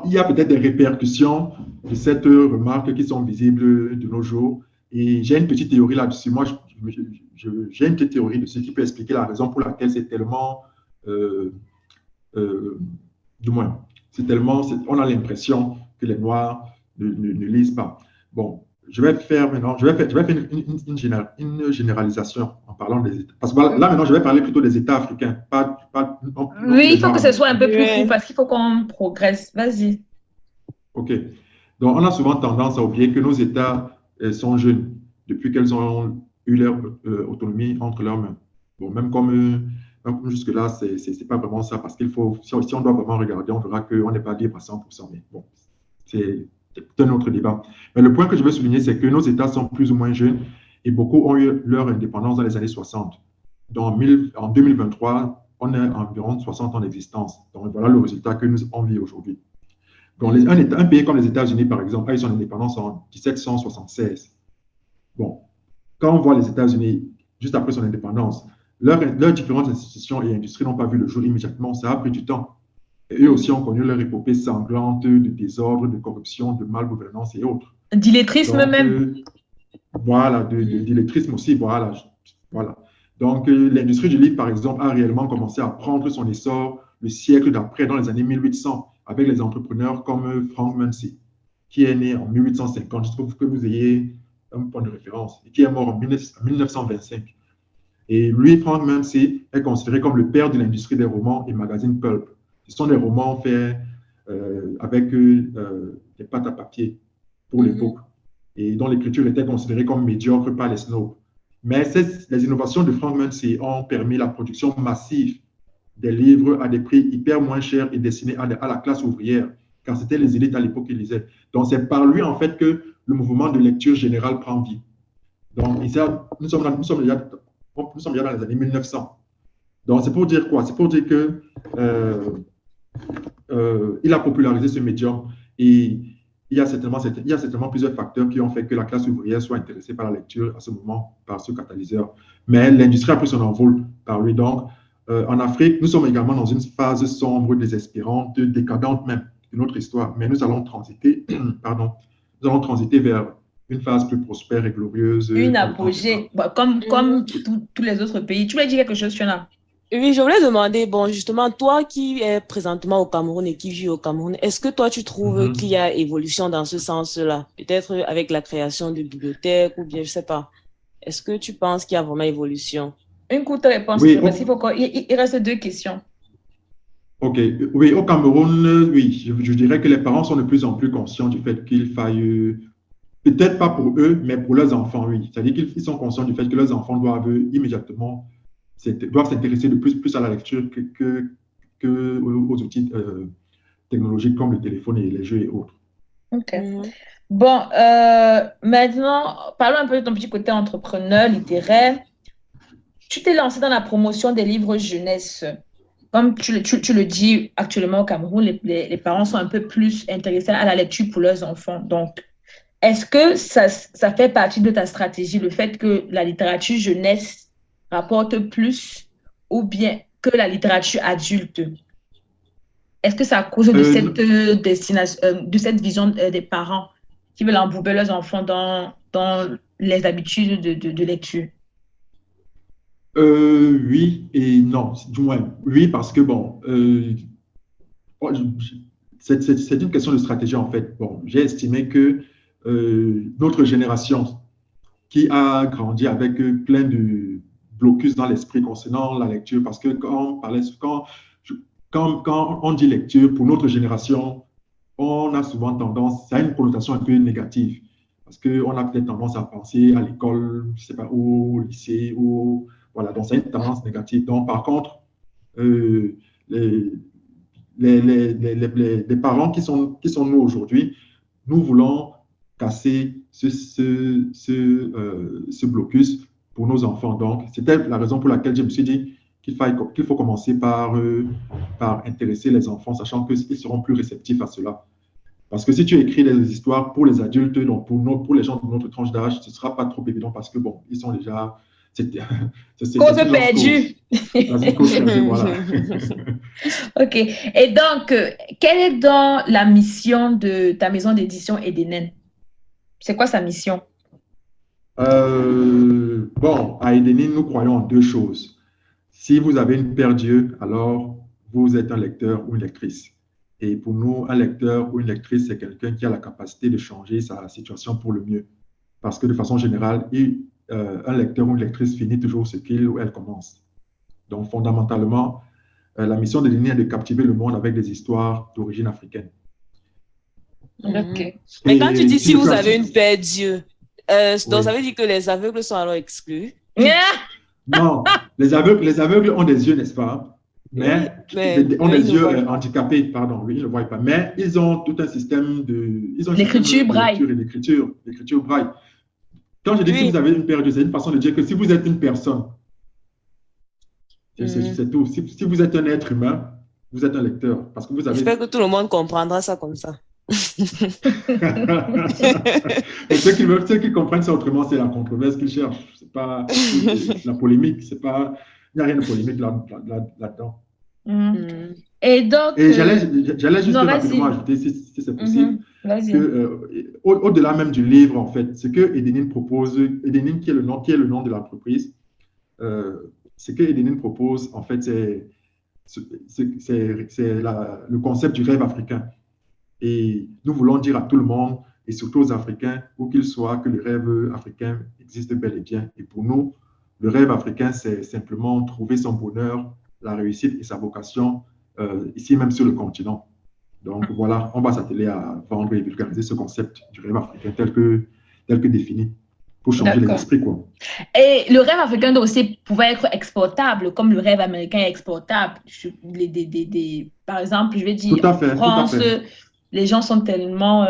il y a peut-être des répercussions de cette remarque qui sont visibles de nos jours. Et j'ai une petite théorie là-dessus. Moi, j'ai une petite théorie de ce qui peut expliquer la raison pour laquelle c'est tellement, euh, euh, du moins, on a l'impression que les Noirs ne lisent pas. Bon, je vais faire une généralisation en parlant des États. Parce que là, maintenant, je vais parler plutôt des États africains, non Oui, plus des il faut Noirs que ce américains. soit un peu plus Ouais. court parce qu'il faut qu'on progresse. Vas-y. OK. Donc, on a souvent tendance à oublier que nos États sont jeunes depuis qu'elles ont eu leur autonomie entre leurs mains. Bon, même comme jusque-là, c'est pas vraiment ça, parce qu'il faut, si on doit vraiment regarder, on verra qu'on n'est pas libre à 100%. Mais bon, c'est un autre débat. Mais le point que je veux souligner, c'est que nos États sont plus ou moins jeunes et beaucoup ont eu leur indépendance dans les années 60. Donc, en 2023, on a environ 60 ans d'existence. Donc, voilà le résultat que nous on vit aujourd'hui. Donc, un pays comme les États-Unis, par exemple, a eu son indépendance en 1776. Bon, quand on voit les États-Unis, juste après son indépendance, leurs différentes institutions et industries n'ont pas vu le jour immédiatement, ça a pris du temps. Et eux aussi ont connu leur épopée sanglante de désordre, de corruption, de malgouvernance et autres. D'illettrisme Donc, même. voilà, d'illettrisme aussi, voilà. Donc, l'industrie du livre, par exemple, a réellement commencé à prendre son essor le siècle d'après, dans les années 1800, avec les entrepreneurs comme Frank Munsey, qui est né en 1850, juste pour que vous ayez un point de référence, et qui est mort en 1925. Et lui, Frank Munsey, est considéré comme le père de l'industrie des romans et magazines pulp. Ce sont des romans faits avec des pâtes à papier pour l'époque, et dont l'écriture était considérée comme médiocre par les snobs. Mais les innovations de Frank Munsey ont permis la production massive des livres à des prix hyper moins chers et destinés à la classe ouvrière, car c'était les élites à l'époque qui lisaient. Donc, c'est par lui, en fait, que le mouvement de lecture générale prend vie. Donc, nous sommes déjà dans les années 1900. Donc, c'est pour dire quoi? C'est pour dire que il a popularisé ce médium et il y a certainement plusieurs facteurs qui ont fait que la classe ouvrière soit intéressée par la lecture à ce moment, par ce catalyseur. Mais l'industrie a pris son envol par lui. Donc, en Afrique, nous sommes également dans une phase sombre, désespérante, décadente même de notre histoire. Mais nous allons transiter, vers une phase plus prospère et glorieuse. Une apogée, comme tous les autres pays. Tu voulais dire quelque chose, Fiona? Oui, je voulais demander, bon, justement, toi qui es présentement au Cameroun et qui vis au Cameroun, est-ce que toi, tu trouves qu'il y a évolution dans ce sens-là? Peut-être avec la création de bibliothèques ou bien, je sais pas. Est-ce que tu penses qu'il y a vraiment évolution? Une courte réponse, oui, parce qu'il reste 2 questions. OK. Oui, au Cameroun, oui, je dirais que les parents sont de plus en plus conscients du fait qu'il faille, peut-être pas pour eux, mais pour leurs enfants, oui. C'est-à-dire qu'ils sont conscients du fait que leurs enfants doivent immédiatement s'intéresser de plus à la lecture que aux outils technologiques comme le téléphone et les jeux et autres. OK. Bon, maintenant, parlons un peu de ton petit côté entrepreneur, littéraire. Tu t'es lancé dans la promotion des livres jeunesse. Comme tu le dis, actuellement au Cameroun, les parents sont un peu plus intéressés à la lecture pour leurs enfants. Donc, est-ce que ça fait partie de ta stratégie, le fait que la littérature jeunesse rapporte plus ou bien que la littérature adulte? Est-ce que c'est à cause de cette destination, de cette vision des parents qui veulent embourber leurs enfants dans les habitudes de lecture? Oui et non. Du moins, oui, parce que bon, c'est une question de stratégie en fait. Bon, j'ai estimé que notre génération qui a grandi avec plein de blocus dans l'esprit concernant la lecture, parce que quand on dit lecture, pour notre génération, on a souvent tendance, ça a une connotation un peu négative, parce qu'on a peut-être tendance à penser à l'école, je ne sais pas, au lycée, voilà, donc c'est une tendance négative. Donc, par contre, les parents qui sont nous aujourd'hui, nous voulons casser ce blocus pour nos enfants. Donc, c'était la raison pour laquelle je me suis dit qu'il faut commencer par intéresser les enfants, sachant qu'ils seront plus réceptifs à cela. Parce que si tu écris des histoires pour les adultes, donc pour les gens de notre tranche d'âge, ce ne sera pas trop évident parce que, bon, ils sont déjà, Cause perdue. Dans une cause perdue, voilà. OK. Et donc, quelle est donc la mission de ta maison d'édition Edenen? C'est quoi sa mission? Bon, à Edenin, nous croyons en deux choses. Si vous avez une paire d'yeux, alors vous êtes un lecteur ou une lectrice. Et pour nous, un lecteur ou une lectrice, c'est quelqu'un qui a la capacité de changer sa situation pour le mieux. Parce que de façon générale, un lecteur ou une lectrice finit toujours ce qu'il ou elle commence. Donc, fondamentalement, la mission d'Edenin est de captiver le monde avec des histoires d'origine africaine. OK. Mais quand tu dis si vous avez une une paire d'yeux, donc Oui. ça veut dire que les aveugles sont alors exclus? Non, les aveugles ont des yeux, n'est-ce pas? Mais ont des ils ne yeux voient pas. handicapés, pardon, oui, ils ne voient pas. Mais ils ont tout un système ils ont un L'écriture système de braille. lecture et d'écriture braille. Quand je dis que Oui. vous avez une paire d'yeux, c'est une façon de dire que si vous êtes une personne, c'est tout. Si vous êtes un être humain, vous êtes un lecteur. Parce que vous avez. J'espère que tout le monde comprendra ça comme ça. Et ceux qui comprennent ça autrement, c'est la controverse qu'ils cherchent. C'est pas la polémique. Il n'y a rien de polémique là-dedans. Et donc. Et j'allais juste non, rapidement vas-y. ajouter, si c'est possible, Vas-y. que au-delà même du livre, en fait, ce que Edenin propose, Edenin qui est le nom de l'entreprise, ce que Edenin propose, en fait, c'est le concept du rêve africain. Et nous voulons dire à tout le monde, et surtout aux Africains, où qu'ils soient, que le rêve africain existe bel et bien. Et pour nous, le rêve africain, c'est simplement trouver son bonheur, la réussite et sa vocation ici même sur le continent. Donc voilà, on va s'atteler à vendre et vulgariser ce concept du rêve africain tel que défini pour changer les esprits, quoi. Et le rêve africain doit aussi pouvoir être exportable, comme le rêve américain est exportable. Par exemple, je vais dire, Tout à fait, en France, tout à fait. les gens sont tellement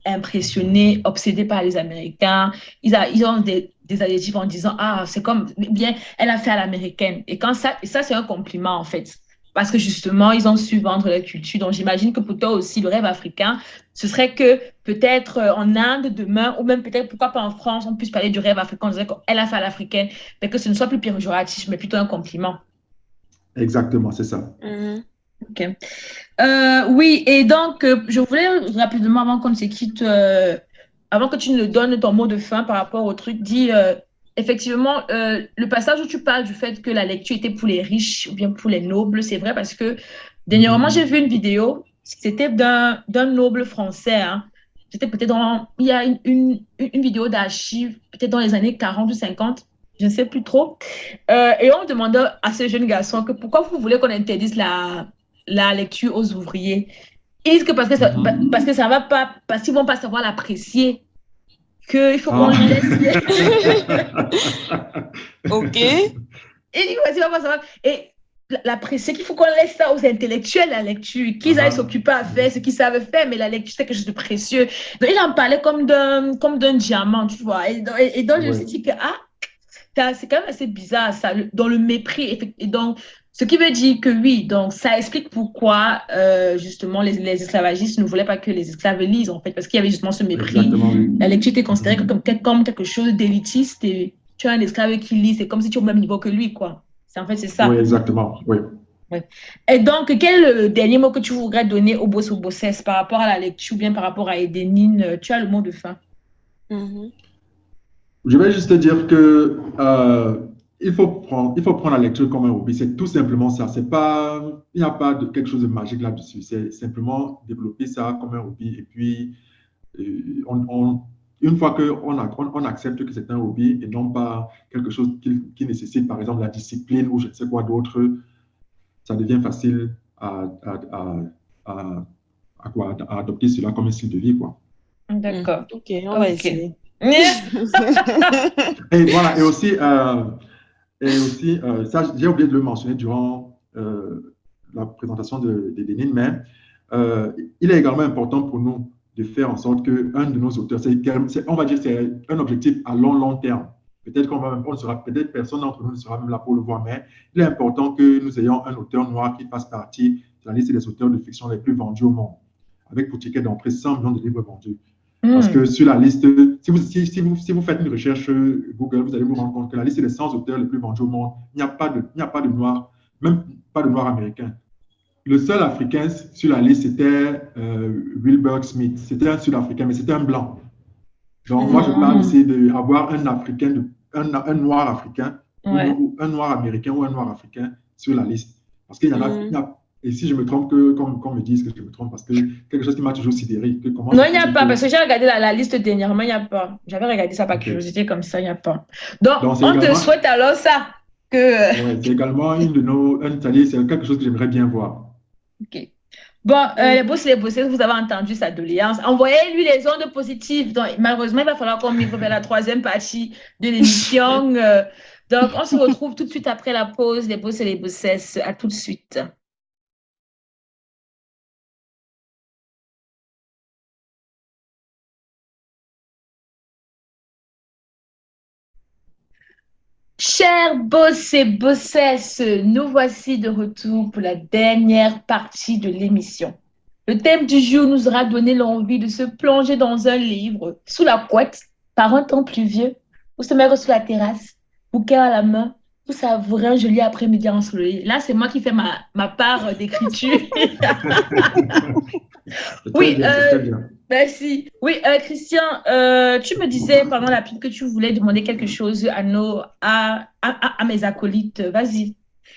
impressionnés, obsédés par les Américains. Ils ont des adjectifs en disant « Ah, c'est comme, bien, elle a fait à l'américaine. » Et ça, c'est un compliment, en fait. Parce que justement, ils ont su vendre leur culture. Donc, j'imagine que pour toi aussi, le rêve africain, ce serait que peut-être en Inde, demain, ou même peut-être, pourquoi pas en France, on puisse parler du rêve africain, on dirait qu'elle a fait à l'africaine, mais que ce ne soit plus péjoratif, mais plutôt un compliment. Exactement, c'est ça. OK. Oui, et donc, je voulais rapidement, avant qu'on se quitte, avant que tu nous donnes ton mot de fin par rapport au truc, dis effectivement, le passage où tu parles du fait que la lecture était pour les riches ou bien pour les nobles, c'est vrai parce que dernièrement, j'ai vu une vidéo, c'était d'un noble français, hein. C'était peut-être il y a une vidéo d'archives, peut-être dans les années 40 ou 50, je ne sais plus trop. Et on demandait à ce jeune garçon que pourquoi vous voulez qu'on interdise la lecture aux ouvriers. Ils disent que parce que ça va pas, parce qu'ils vont pas savoir l'apprécier, qu'il faut qu'on laisse. OK. Et il dit, vas-y, on va savoir. Et l'apprécier, qu'il faut qu'on laisse ça aux intellectuels, la lecture, qu'ils aillent s'occuper à faire ce qu'ils savent faire, mais la lecture, c'est quelque chose de précieux. Donc, il en parlait comme d'un diamant, tu vois. Et donc, je me suis dit que, c'est quand même assez bizarre, ça, dans le mépris. Et donc, ce qui veut dire que oui, donc ça explique pourquoi justement les esclavagistes ne voulaient pas que les esclaves lisent, en fait, parce qu'il y avait justement ce mépris. Exactement, oui. La lecture était considérée comme quelque chose d'élitiste et tu as un esclave qui lit, c'est comme si tu es au même niveau que lui, quoi. C'est ça. Oui, exactement, oui. Ouais. Et donc, quel est le dernier mot que tu voudrais donner au boss ou bossesse par rapport à la lecture ou bien par rapport à Edenin? Tu as le mot de fin. Je vais juste te dire que il faut prendre la lecture comme un hobby. C'est tout simplement ça. Il n'y a pas de quelque chose de magique là-dessus. C'est simplement développer ça comme un hobby. Et puis, une fois qu'on accepte que c'est un hobby et non pas quelque chose qui nécessite, par exemple, la discipline ou je ne sais quoi d'autre, ça devient facile à adopter cela comme un style de vie, quoi. D'accord. OK, on va essayer. Et voilà, et aussi, ça, j'ai oublié de le mentionner durant la présentation d'Edenin, mais il est également important pour nous de faire en sorte qu'un de nos auteurs, on va dire c'est un objectif à long terme. Peut-être personne d'entre nous ne sera même là pour le voir, mais il est important que nous ayons un auteur noir qui fasse partie de la liste des auteurs de fiction les plus vendus au monde, avec pour ticket d'entrée 100 millions de livres vendus. Parce que Hmm. sur la liste, si vous faites une recherche Google, vous allez vous rendre compte que la liste des 100 auteurs les plus vendus au monde, il n'y a pas de noirs, même pas de noirs américains. Le seul africain sur la liste, c'était Wilbur Smith. C'était un Sud-Africain, mais c'était un blanc. Donc, moi, je parle Hmm. ici d'avoir un Africain, un noir africain, Ouais. ou un noir américain ou un noir africain sur la liste. Parce qu'il y en a, Mhm. et si je me trompe, qu'on me dise que je me trompe, parce que quelque chose qui m'a toujours sidéré, que comment Non, se il n'y a fait-il pas, que. parce que j'ai regardé la liste dernièrement, il n'y a pas. J'avais regardé ça par OK. curiosité comme ça, il n'y a pas. Donc, Donc, on te souhaite alors ça. Que... ouais, c'est également une de nos, c'est quelque chose que j'aimerais bien voir. Ok. Bon, Mhm. les boss et les bosseuses, vous avez entendu sa doléance. Envoyez-lui les ondes positives. Donc, malheureusement, il va falloir qu'on migre vers la troisième partie de l'émission. Donc, on se retrouve tout de suite après la pause, les boss et les bossesses. À tout de suite. Chers boss et bossesses, nous voici de retour pour la dernière partie de l'émission. Le thème du jour nous aura donné l'envie de se plonger dans un livre, sous la couette, par un temps pluvieux, ou se mettre sur la terrasse, bouquin à la main, pour savourer un joli après-midi ensoleillé. Là, c'est moi qui fais ma part d'écriture. C'est très Oui, bien, c'est très bien. merci. Oui, Christian, tu me disais pendant la pub que tu voulais demander quelque chose à mes acolytes. Vas-y.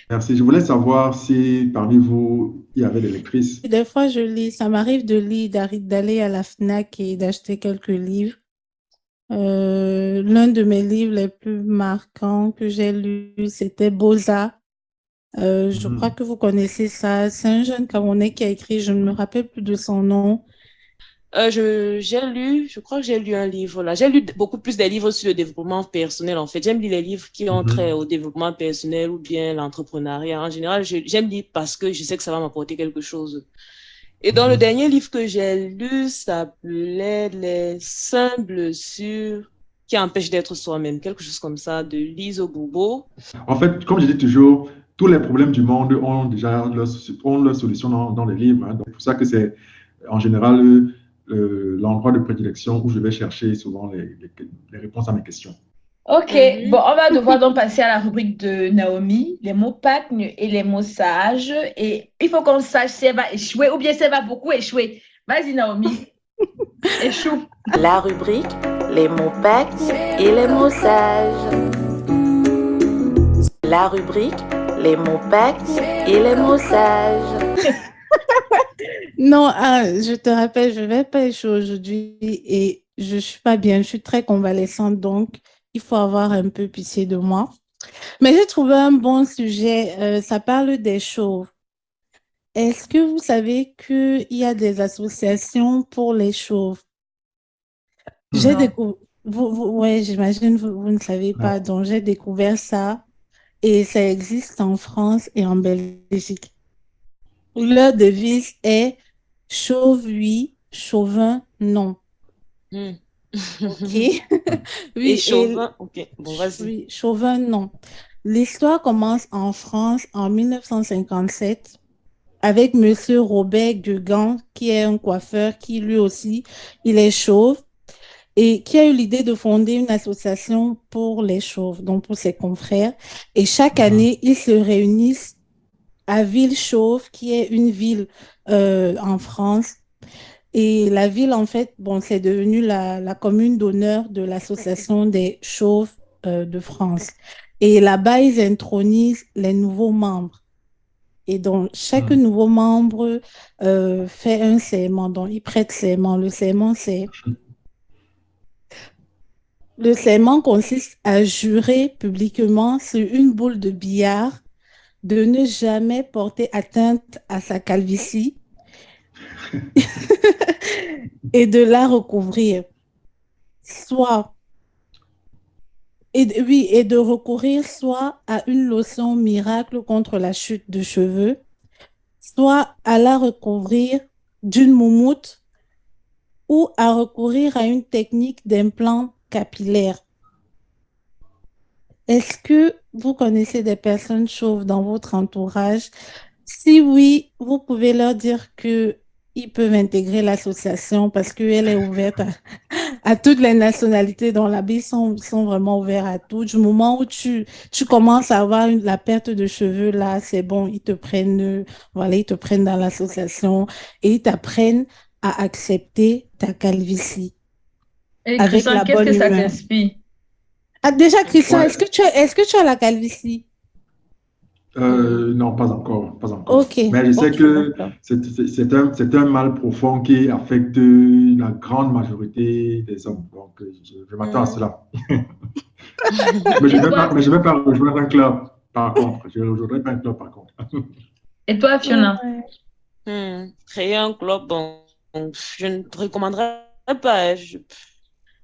Merci. Je voulais savoir si parmi vous, il y avait des lectrices. Des fois, je lis, ça m'arrive de lire, d'aller à la FNAC et d'acheter quelques livres. L'un de mes livres les plus marquants que j'ai lu, c'était Beaux-Arts. Je crois Mhm. que vous connaissez ça. C'est un jeune Camerounais qui a écrit, je ne me rappelle plus de son nom. Je crois que j'ai lu un livre là. J'ai lu beaucoup plus des livres sur le développement personnel en fait. J'aime lire les livres qui ont trait Mhm. au développement personnel ou bien l'entrepreneuriat. En général, j'aime lire parce que je sais que ça va m'apporter quelque chose. Et dans le Mhm. dernier livre que j'ai lu, ça s'appelait Les cinq blessures qui empêchent d'être soi-même, quelque chose comme ça, de Lise Bourbeau. En fait, comme je dis toujours, tous les problèmes du monde ont déjà leur solution dans les livres, hein. Donc, c'est pour ça que c'est en général l'endroit de prédilection où je vais chercher souvent les réponses à mes questions. Ok, bon, Mhm. on va devoir donc passer à la rubrique de Naomi, les mots pagnes et les mots sages. Et il faut qu'on sache si elle va échouer ou bien si elle va beaucoup échouer. Vas-y, Naomi, échoue. La rubrique Les mots pactes et les mots sages. La rubrique Les mots pactes et les mots sages. Non, je te rappelle, je vais pas échouer aujourd'hui et je suis pas bien, je suis très convalescente, donc il faut avoir un peu pitié de moi. Mais j'ai trouvé un bon sujet, ça parle des chauves. Est-ce que vous savez qu'il y a des associations pour les chauves? J'ai Hmm. Non. découvert, ouais, j'imagine vous ne savez Non. pas, donc j'ai découvert ça et ça existe en France et en Belgique. Leur devise est chauve oui, chauvin non. Hmm. Ok. Et Oui, Chauvin, ok, bon, vas-y. oui, chauvin non. L'histoire commence en France en 1957 avec Monsieur Robert Guegan, qui est un coiffeur qui lui aussi, il est chauve et qui a eu l'idée de fonder une association pour les chauves, donc pour ses confrères. Et chaque Mhm. année, ils se réunissent à Villechauve, qui est une ville en France. Et la ville, en fait, bon, c'est devenu la commune d'honneur de l'Association des chauves de France. Et là-bas, ils intronisent les nouveaux membres. Et donc, chaque Mhm. nouveau membre fait un serment, donc il prête serment. Le serment consiste à jurer publiquement sur une boule de billard de ne jamais porter atteinte à sa calvitie et de la recouvrir, soit oui, et de recourir soit à une lotion miracle contre la chute de cheveux, soit à la recouvrir d'une moumoute ou à recourir à une technique d'implant capillaire. Est-ce que vous connaissez des personnes chauves dans votre entourage? Si oui, vous pouvez leur dire que ils peuvent intégrer l'association parce qu'elle est ouverte à toutes les nationalités. Donc là-bas, ils sont vraiment ouverts à tout. Du moment où tu commences à avoir la perte de cheveux, là, c'est bon, voilà, ils te prennent dans l'association et ils t'apprennent à accepter ta calvitie Et avec Christian, la qu'est-ce que bonne ça humeur. t'inspire? Ah, déjà, Christian, Ouais. est-ce que tu as la calvitie? Non, pas encore, pas encore. Ok, Mais je sais ok, que d'accord. c'est un mal profond qui affecte la grande majorité des hommes. Donc, je m'attends à Mhm. cela. Mais je Et ne vais toi, pas, mais je vais pas rejoindre un club, par contre. Je ne rejoindrai pas un club, par contre. et toi, Fiona? Ouais. Créer un club, bon, je ne te recommanderais pas.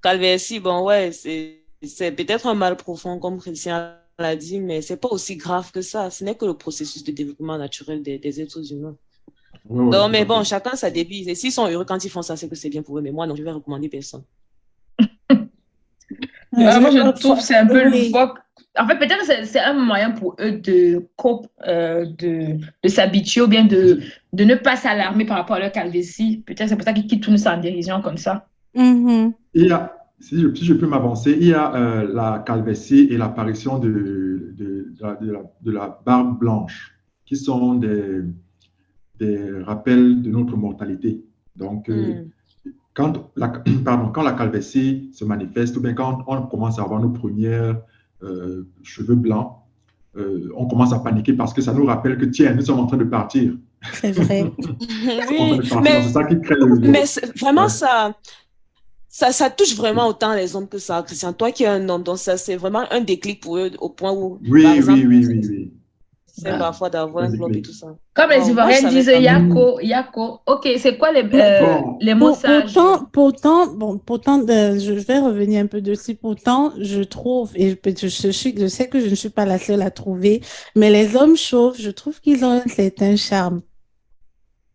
Calvitie, bon, ouais, c'est peut-être un mal profond, comme Christian l'a dit, mais c'est pas aussi grave que ça. Ce n'est que le processus de développement naturel des êtres humains. Oui, oui, Donc, tout mais à bon, fait. chacun sa devise. Et s'ils sont heureux quand ils font ça, c'est que c'est bien pour eux. Mais moi, non, je vais recommander personne. Moi, je trouve que c'est un peu Oui. loufoque. En fait, peut-être que c'est un moyen pour eux de de s'habituer ou bien de ne pas s'alarmer par rapport à leur calvitie. Peut-être c'est pour ça qu'ils tournent ça en dérision comme ça. Mhm. Il y a, si je peux m'avancer, il y a la calvitie et l'apparition de la barbe blanche, qui sont des rappels de notre mortalité. Donc, Hmm. quand la calvitie se manifeste, ou bien quand on commence à avoir nos premiers cheveux blancs, on commence à paniquer parce que ça nous rappelle que, tiens, nous sommes en train de partir. C'est vrai. Nous sommes en train Oui, de partir. Donc, c'est ça qui crée mais vraiment, ouais. ça touche vraiment autant les hommes que ça, Christian. Toi qui es un homme, donc ça, c'est vraiment un déclic pour eux, au point où, par Oui, oui, exemple, oui, oui, oui. c'est parfois d'avoir Un un club et déclic. tout ça. Comme les Wow, moi, je Ivoiriens savais disent pas. Yako, Yako. Ok, c'est quoi Bon, les mots sages? Je vais revenir un peu dessus. Pourtant, je trouve, je sais que je ne suis pas la seule à trouver, mais les hommes chauves, je trouve qu'ils ont un certain charme.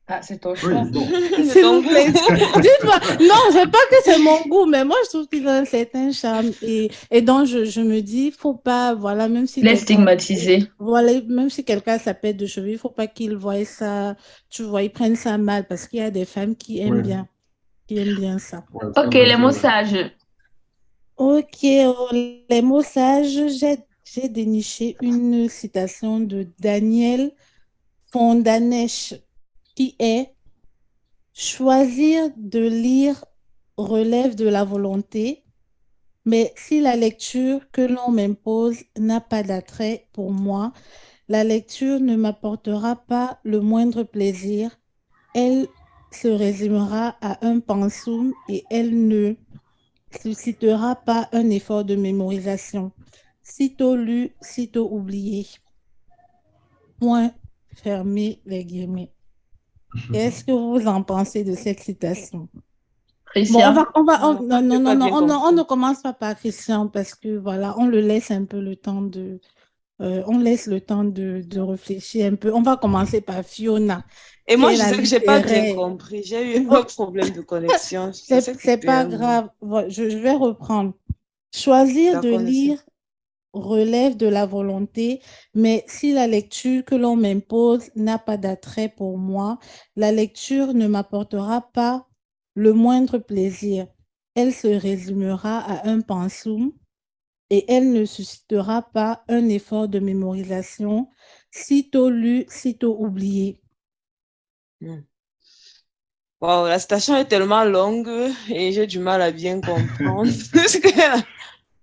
Ah, c'est ton oui, choix. bon. C'est S'il ton vous goût. plaît, dites-moi. Non, c'est pas que c'est mon goût, mais moi, je trouve qu'ils ont un certain charme. Et donc, je me dis, faut pas, voilà, même si Les quelqu'un, stigmatiser. voilà, même si quelqu'un s'appelle de cheveux, il faut pas qu'il voie ça, tu vois, ils prennent ça mal parce qu'il y a des femmes Ouais, qui aiment bien ça. ouais, c'est Ok, vrai, les c'est mots vrai. sages. Ok, les mots sages, j'ai déniché une citation de Daniel Fondanesh qui est: choisir de lire relève de la volonté, mais si la lecture que l'on m'impose n'a pas d'attrait pour moi, la lecture ne m'apportera pas le moindre plaisir. Elle se résumera à un pensum et elle ne suscitera pas un effort de mémorisation. Sitôt lu, sitôt oublié. Point fermé les guillemets. Qu'est-ce que vous en pensez de cette citation? Bon, Christian. Moi, non, je non, n'ai non, pas non, bien on ne compris. commence pas par Christian parce que voilà, on le laisse un peu le temps on laisse le temps de réfléchir un peu. On va commencer par Fiona, Et qui moi, est je la disais que j'ai pas bien littéraire. compris. J'ai eu un Ok, problème de connexion. C'est c'est ça qui c'est peut pas un moment. grave. Voilà, je vais reprendre. Choisir de D'accord, merci. lire relève de la volonté, mais si la lecture que l'on m'impose n'a pas d'attrait pour moi, la lecture ne m'apportera pas le moindre plaisir. Elle se résumera à un pensum et elle ne suscitera pas un effort de mémorisation. Sitôt lu, sitôt oublié. Hmm. Wow, la citation est tellement longue et j'ai du mal à bien comprendre.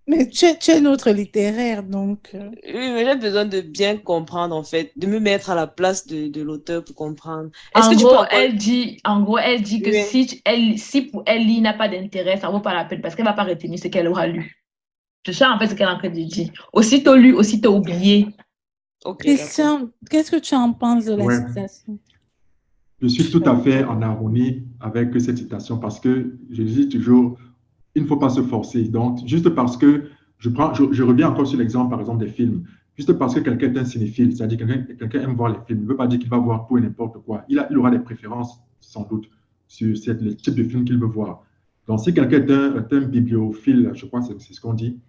Mais tu es notre littéraire, donc. Oui, mais j'ai besoin de bien comprendre, en fait, de me mettre à la place de l'auteur pour comprendre. Est-ce que tu peux encore... En gros, elle dit que Oui, si pour elle, il n'a pas d'intérêt, ça ne vaut pas la peine parce qu'elle ne va pas retenir ce qu'elle aura lu. C'est ça, en fait, ce qu'elle est en train de dire. Aussitôt lu, aussitôt oublié. ok, d'accord. Christian, qu'est-ce que tu en penses de la Ouais. citation? Je suis tout à fait en harmonie avec cette citation parce que je dis toujours, il ne faut pas se forcer. Donc, juste parce que je reviens encore sur l'exemple, par exemple, des films. Juste parce que quelqu'un est un cinéphile, c'est-à-dire quelqu'un aime voir les films, ne veut pas dire qu'il va voir tout et n'importe quoi. Il aura des préférences, sans doute, sur le type de film qu'il veut voir. Donc, si quelqu'un est un bibliophile, je crois que c'est ce qu'on dit,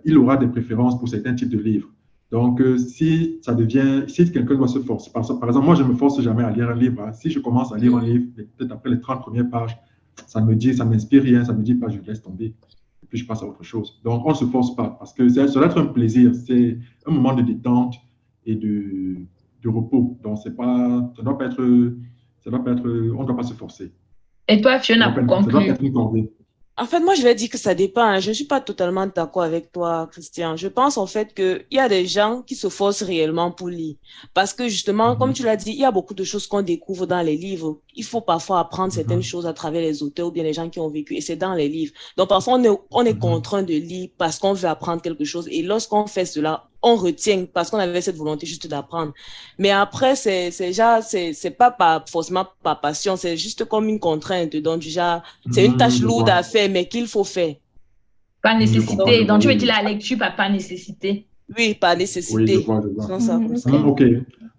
il aura des préférences pour certains types de livres. Donc, si quelqu'un doit se forcer, par exemple, moi, je ne me force jamais à lire un livre. Hein. Si je commence à lire un livre, peut-être après les 30 premières pages, ça m'inspire rien, ça me dit pas, je laisse tomber. Et puis, je passe à autre chose. Donc, on ne se force pas parce que ça doit être un plaisir. C'est un moment de détente et de repos. Donc, ça doit pas être, on ne doit pas se forcer. Et toi, Fiona, pour Ça doit conclure? être une corvée. En fait, moi, je vais dire que ça dépend. Hein. Je ne suis pas totalement d'accord avec toi, Christian. Je pense en fait qu'il y a des gens qui se forcent réellement pour lire. Parce que justement, comme tu l'as dit, il y a beaucoup de choses qu'on découvre dans les livres. Il faut parfois apprendre certaines choses à travers les auteurs ou bien les gens qui ont vécu. Et c'est dans les livres. Donc, parfois, on est contraint de lire parce qu'on veut apprendre quelque chose. Et lorsqu'on fait cela, on retient parce qu'on avait cette volonté juste d'apprendre. Mais après, c'est pas forcément par passion, c'est juste comme une contrainte. Donc, du genre, c'est une tâche lourde à faire, mais qu'il faut faire. Par nécessité. Donc, tu veux dire la lecture par nécessité? Oui, par nécessité. Oui, je vois. Ça. OK.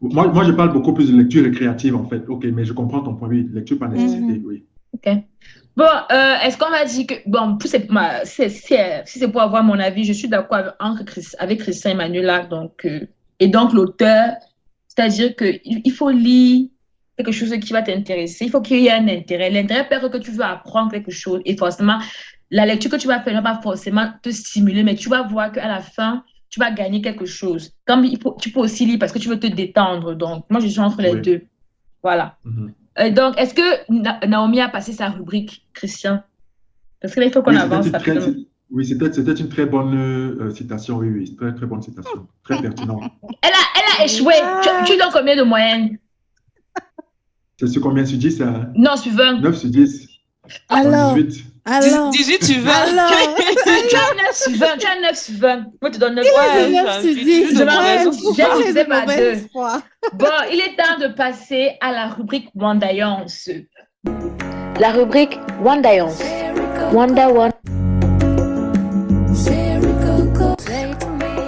Moi, je parle beaucoup plus de lecture récréative, en fait. OK, mais je comprends ton point. Oui, lecture par nécessité, oui. OK. Bon, est-ce qu'on va dire que, bon, si c'est pour avoir mon avis, je suis d'accord avec Christian Emmanuel là, donc, et donc l'auteur, c'est-à-dire qu'il faut lire quelque chose qui va t'intéresser, il faut qu'il y ait un intérêt. L'intérêt peut-être que tu veux apprendre quelque chose et forcément, la lecture que tu vas faire ne va pas forcément te stimuler, mais tu vas voir qu'à la fin, tu vas gagner quelque chose. Comme tu peux aussi lire parce que tu veux te détendre, donc moi je suis entre les deux. Voilà. Donc, est-ce que Naomi a passé sa rubrique, Christian? Parce qu'il faut qu'on avance. Oui, c'était une très bonne citation. Oui, très, très bonne citation. Très pertinente. Elle a échoué. Tu donnes combien de moyenne? C'est sur combien sur 10? Hein? Non, sur 20. 9 sur 10. Alors, 18. 18 sur 20. Tu as 9 sur 20. Tu as 9 sur 20. Moi, tu donnes 9 sur 10. Je disais pas 2. Bon, il est temps de passer à la rubrique Wandaillance. La rubrique Wandaillance.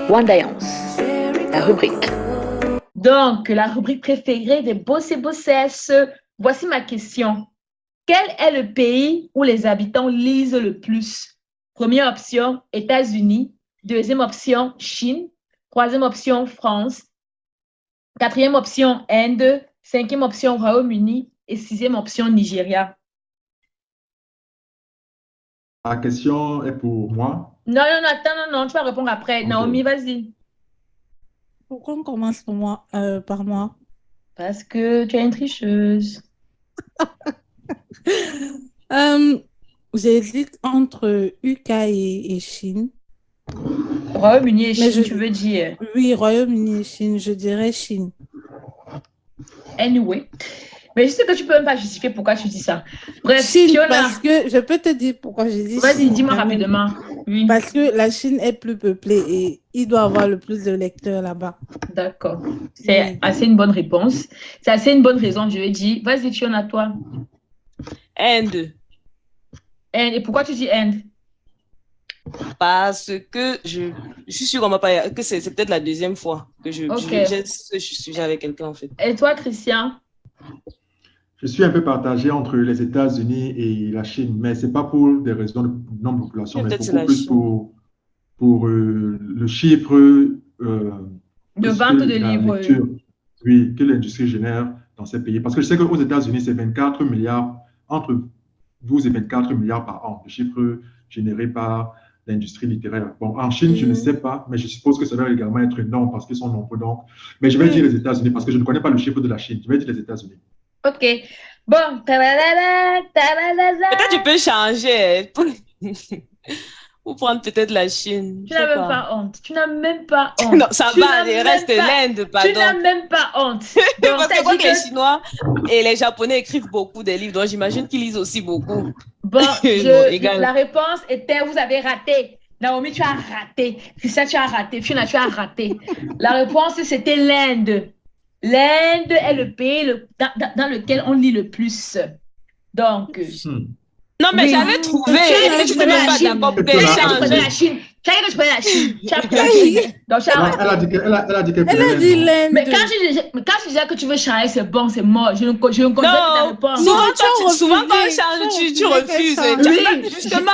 Wandaillance. La rubrique. Donc, la rubrique préférée des boss et bossesses. Voici ma question. Quel est le pays où les habitants lisent le plus? Première option, États-Unis. Deuxième option, Chine. Troisième option, France. Quatrième option, Inde. Cinquième option, Royaume-Uni. Et sixième option, Nigeria. La question est pour moi. Non, attends, tu vas répondre après. Okay. Naomi, vas-y. Pourquoi on commence par moi? Parce que tu es une tricheuse. J'hésite entre UK et Chine. Royaume-Uni et Chine, tu veux dire? Oui, Royaume-Uni et Chine, je dirais Chine. Anyway. Mais je sais que tu ne peux même pas justifier pourquoi tu dis ça. Bref, Chine, Fiona. parce que je peux te dire pourquoi je dis Vas-y, dis-moi rapidement. Oui. Parce que la Chine est plus peuplée et il doit avoir le plus de lecteurs là-bas. D'accord. C'est assez une bonne réponse. C'est assez une bonne raison, je vais dire. Vas-y, Fiona, toi. Inde. Et pourquoi tu dis Inde? Parce que je suis sûre que c'est peut-être la deuxième fois que j'ai ce sujet avec quelqu'un, en fait. Et toi, Christian? Je suis un peu partagé entre les États-Unis et la Chine, mais ce n'est pas pour des raisons de nombre de population, mais beaucoup plus pour le chiffre de vente de livres. Oui, que l'industrie génère dans ces pays. Parce que je sais qu'aux États-Unis, c'est 24 milliards, entre 12 et 24 milliards par an, le chiffre généré par l'industrie littéraire. Bon, en Chine, je ne sais pas, mais je suppose que ça doit également être énorme parce qu'ils sont nombreux. Donc. Mais je vais dire les États-Unis parce que je ne connais pas le chiffre de la Chine. Je vais dire les États-Unis. OK. Bon. Peut-être tu peux changer ou prendre peut-être la Chine. Tu n'as même pas honte. Tu n'as même pas honte. Non, ça va, il reste l'Inde, pardon. Tu n'as même pas honte. Donc, parce que les Chinois et les Japonais écrivent beaucoup des livres, donc j'imagine qu'ils lisent aussi beaucoup. Bon, la réponse était, vous avez raté. Naomi, tu as raté. Christian, tu as raté. Fiona, tu as raté. La réponse, c'était l'Inde. L'Inde est le pays dans lequel on lit le plus. Donc... Non, mais j'avais trouvé. Tu n'es même pas d'accord pour qu'elle change. La Chine. Tu as dit que tu prenais la Chine. Tu as pris la Chine. Donc, elle a dit qu'elle prenait l'Inde. Mais quand tu disais que tu veux changer, c'est bon, c'est mort. Je ne connais pas ta réponse. Souvent, quand on change, tu refuses. Oui, justement.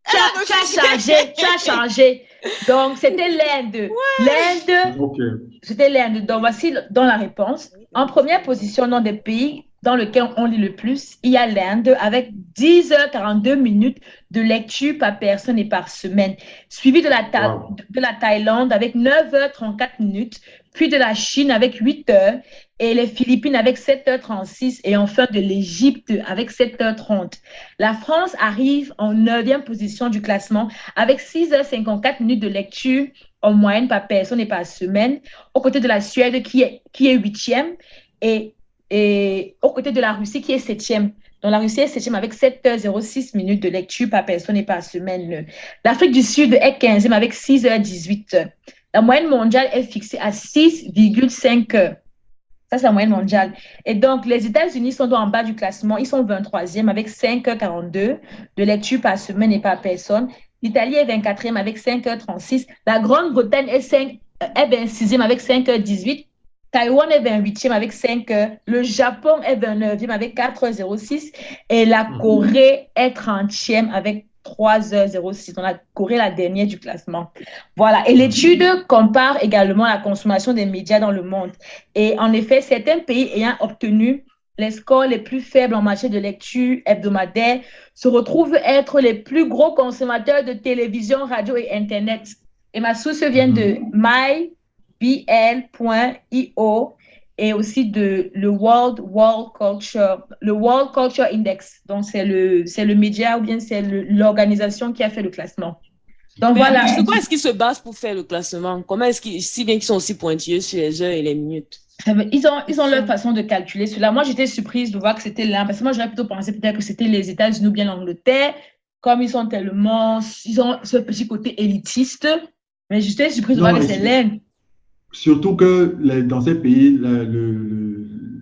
Tu as changé. Donc, c'était l'Inde. L'Inde, Ok. c'était l'Inde. Donc, voici dans la réponse. En première position dans des pays dans lesquels on lit le plus, il y a l'Inde avec 10h42 minutes de lecture par personne et par semaine, suivi de Wow. la Thaïlande avec 9h34 minutes, puis de la Chine avec 8h et les Philippines avec 7h36 et enfin de l'Égypte avec 7h30. La France arrive en 9e position du classement avec 6h54 minutes de lecture en moyenne par personne et par semaine, aux côtés de la Suède qui est 8e et aux côtés de la Russie qui est 7e. Donc, la Russie est 7e avec 7h06 minutes de lecture par personne et par semaine. L'Afrique du Sud est 15e avec 6h18. La moyenne mondiale est fixée à 6,5 heures. Ça, c'est la moyenne mondiale. Et donc, les États-Unis sont en bas du classement. Ils sont 23e avec 5h42 de lecture par semaine et par personne. L'Italie est 24e avec 5h36. La Grande-Bretagne est 26e avec 5h18. Taïwan est 28e avec 5 heures. Le Japon est 29e avec 4h06. Et la Corée est 30e avec 3h06. Donc, la Corée est la dernière du classement. Voilà. Et l'étude compare également la consommation des médias dans le monde. Et en effet, certains pays ayant obtenu les scores les plus faibles en matière de lecture hebdomadaire se retrouvent être les plus gros consommateurs de télévision, radio et Internet. Et ma source vient de mybl.io et aussi de le World Culture Index. Donc, c'est le média ou bien c'est l'organisation qui a fait le classement. Donc, voilà. Sur quoi est-ce qu'ils se basent pour faire le classement? Comment est-ce qu'ils, si bien qu'ils sont aussi pointilleux sur les heures et les minutes? Ils ont leur façon de calculer cela. Moi, j'étais surprise de voir que c'était là, parce que moi, j'aurais plutôt pensé peut-être que c'était les États-Unis ou bien l'Angleterre, comme ils ont ce petit côté élitiste, mais j'étais surprise de voir que c'est l'Inde. Surtout que dans ces pays,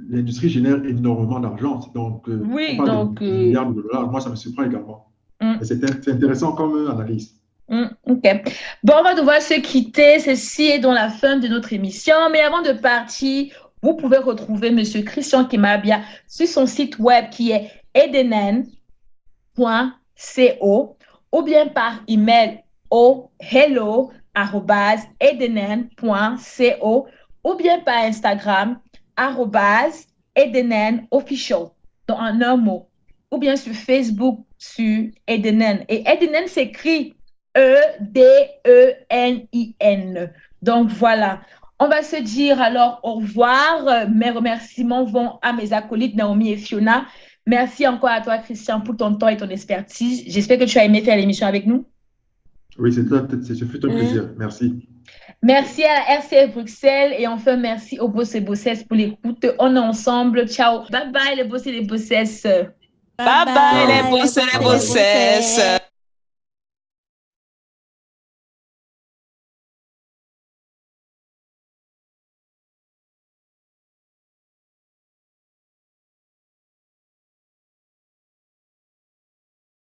l'industrie génère énormément d'argent. Donc, oui, on parle de milliards de dollars. Moi, ça me surprend également. C'est intéressant comme analyse. OK. Bon, on va devoir se quitter. Ceci est dans la fin de notre émission. Mais avant de partir, vous pouvez retrouver M. Christian Kimabia sur son site web qui est edenen.co ou bien par email au hello@edenen.co ou bien par Instagram @edenenofficial, donc en un mot, ou bien sur Facebook sur Edenen. Et Edenen s'écrit EDENIN. Donc voilà. On va se dire alors au revoir. Mes remerciements vont à mes acolytes Naomi et Fiona. Merci encore à toi, Christian, pour ton temps et ton expertise. J'espère que tu as aimé faire l'émission avec nous. Oui, ce fut un plaisir. Merci. Merci à la RCF Bruxelles et enfin merci aux boss et bossesses pour l'écoute. On est ensemble. Ciao. Bye bye les boss et les bossesses. Bye bye les boss et les bossesses.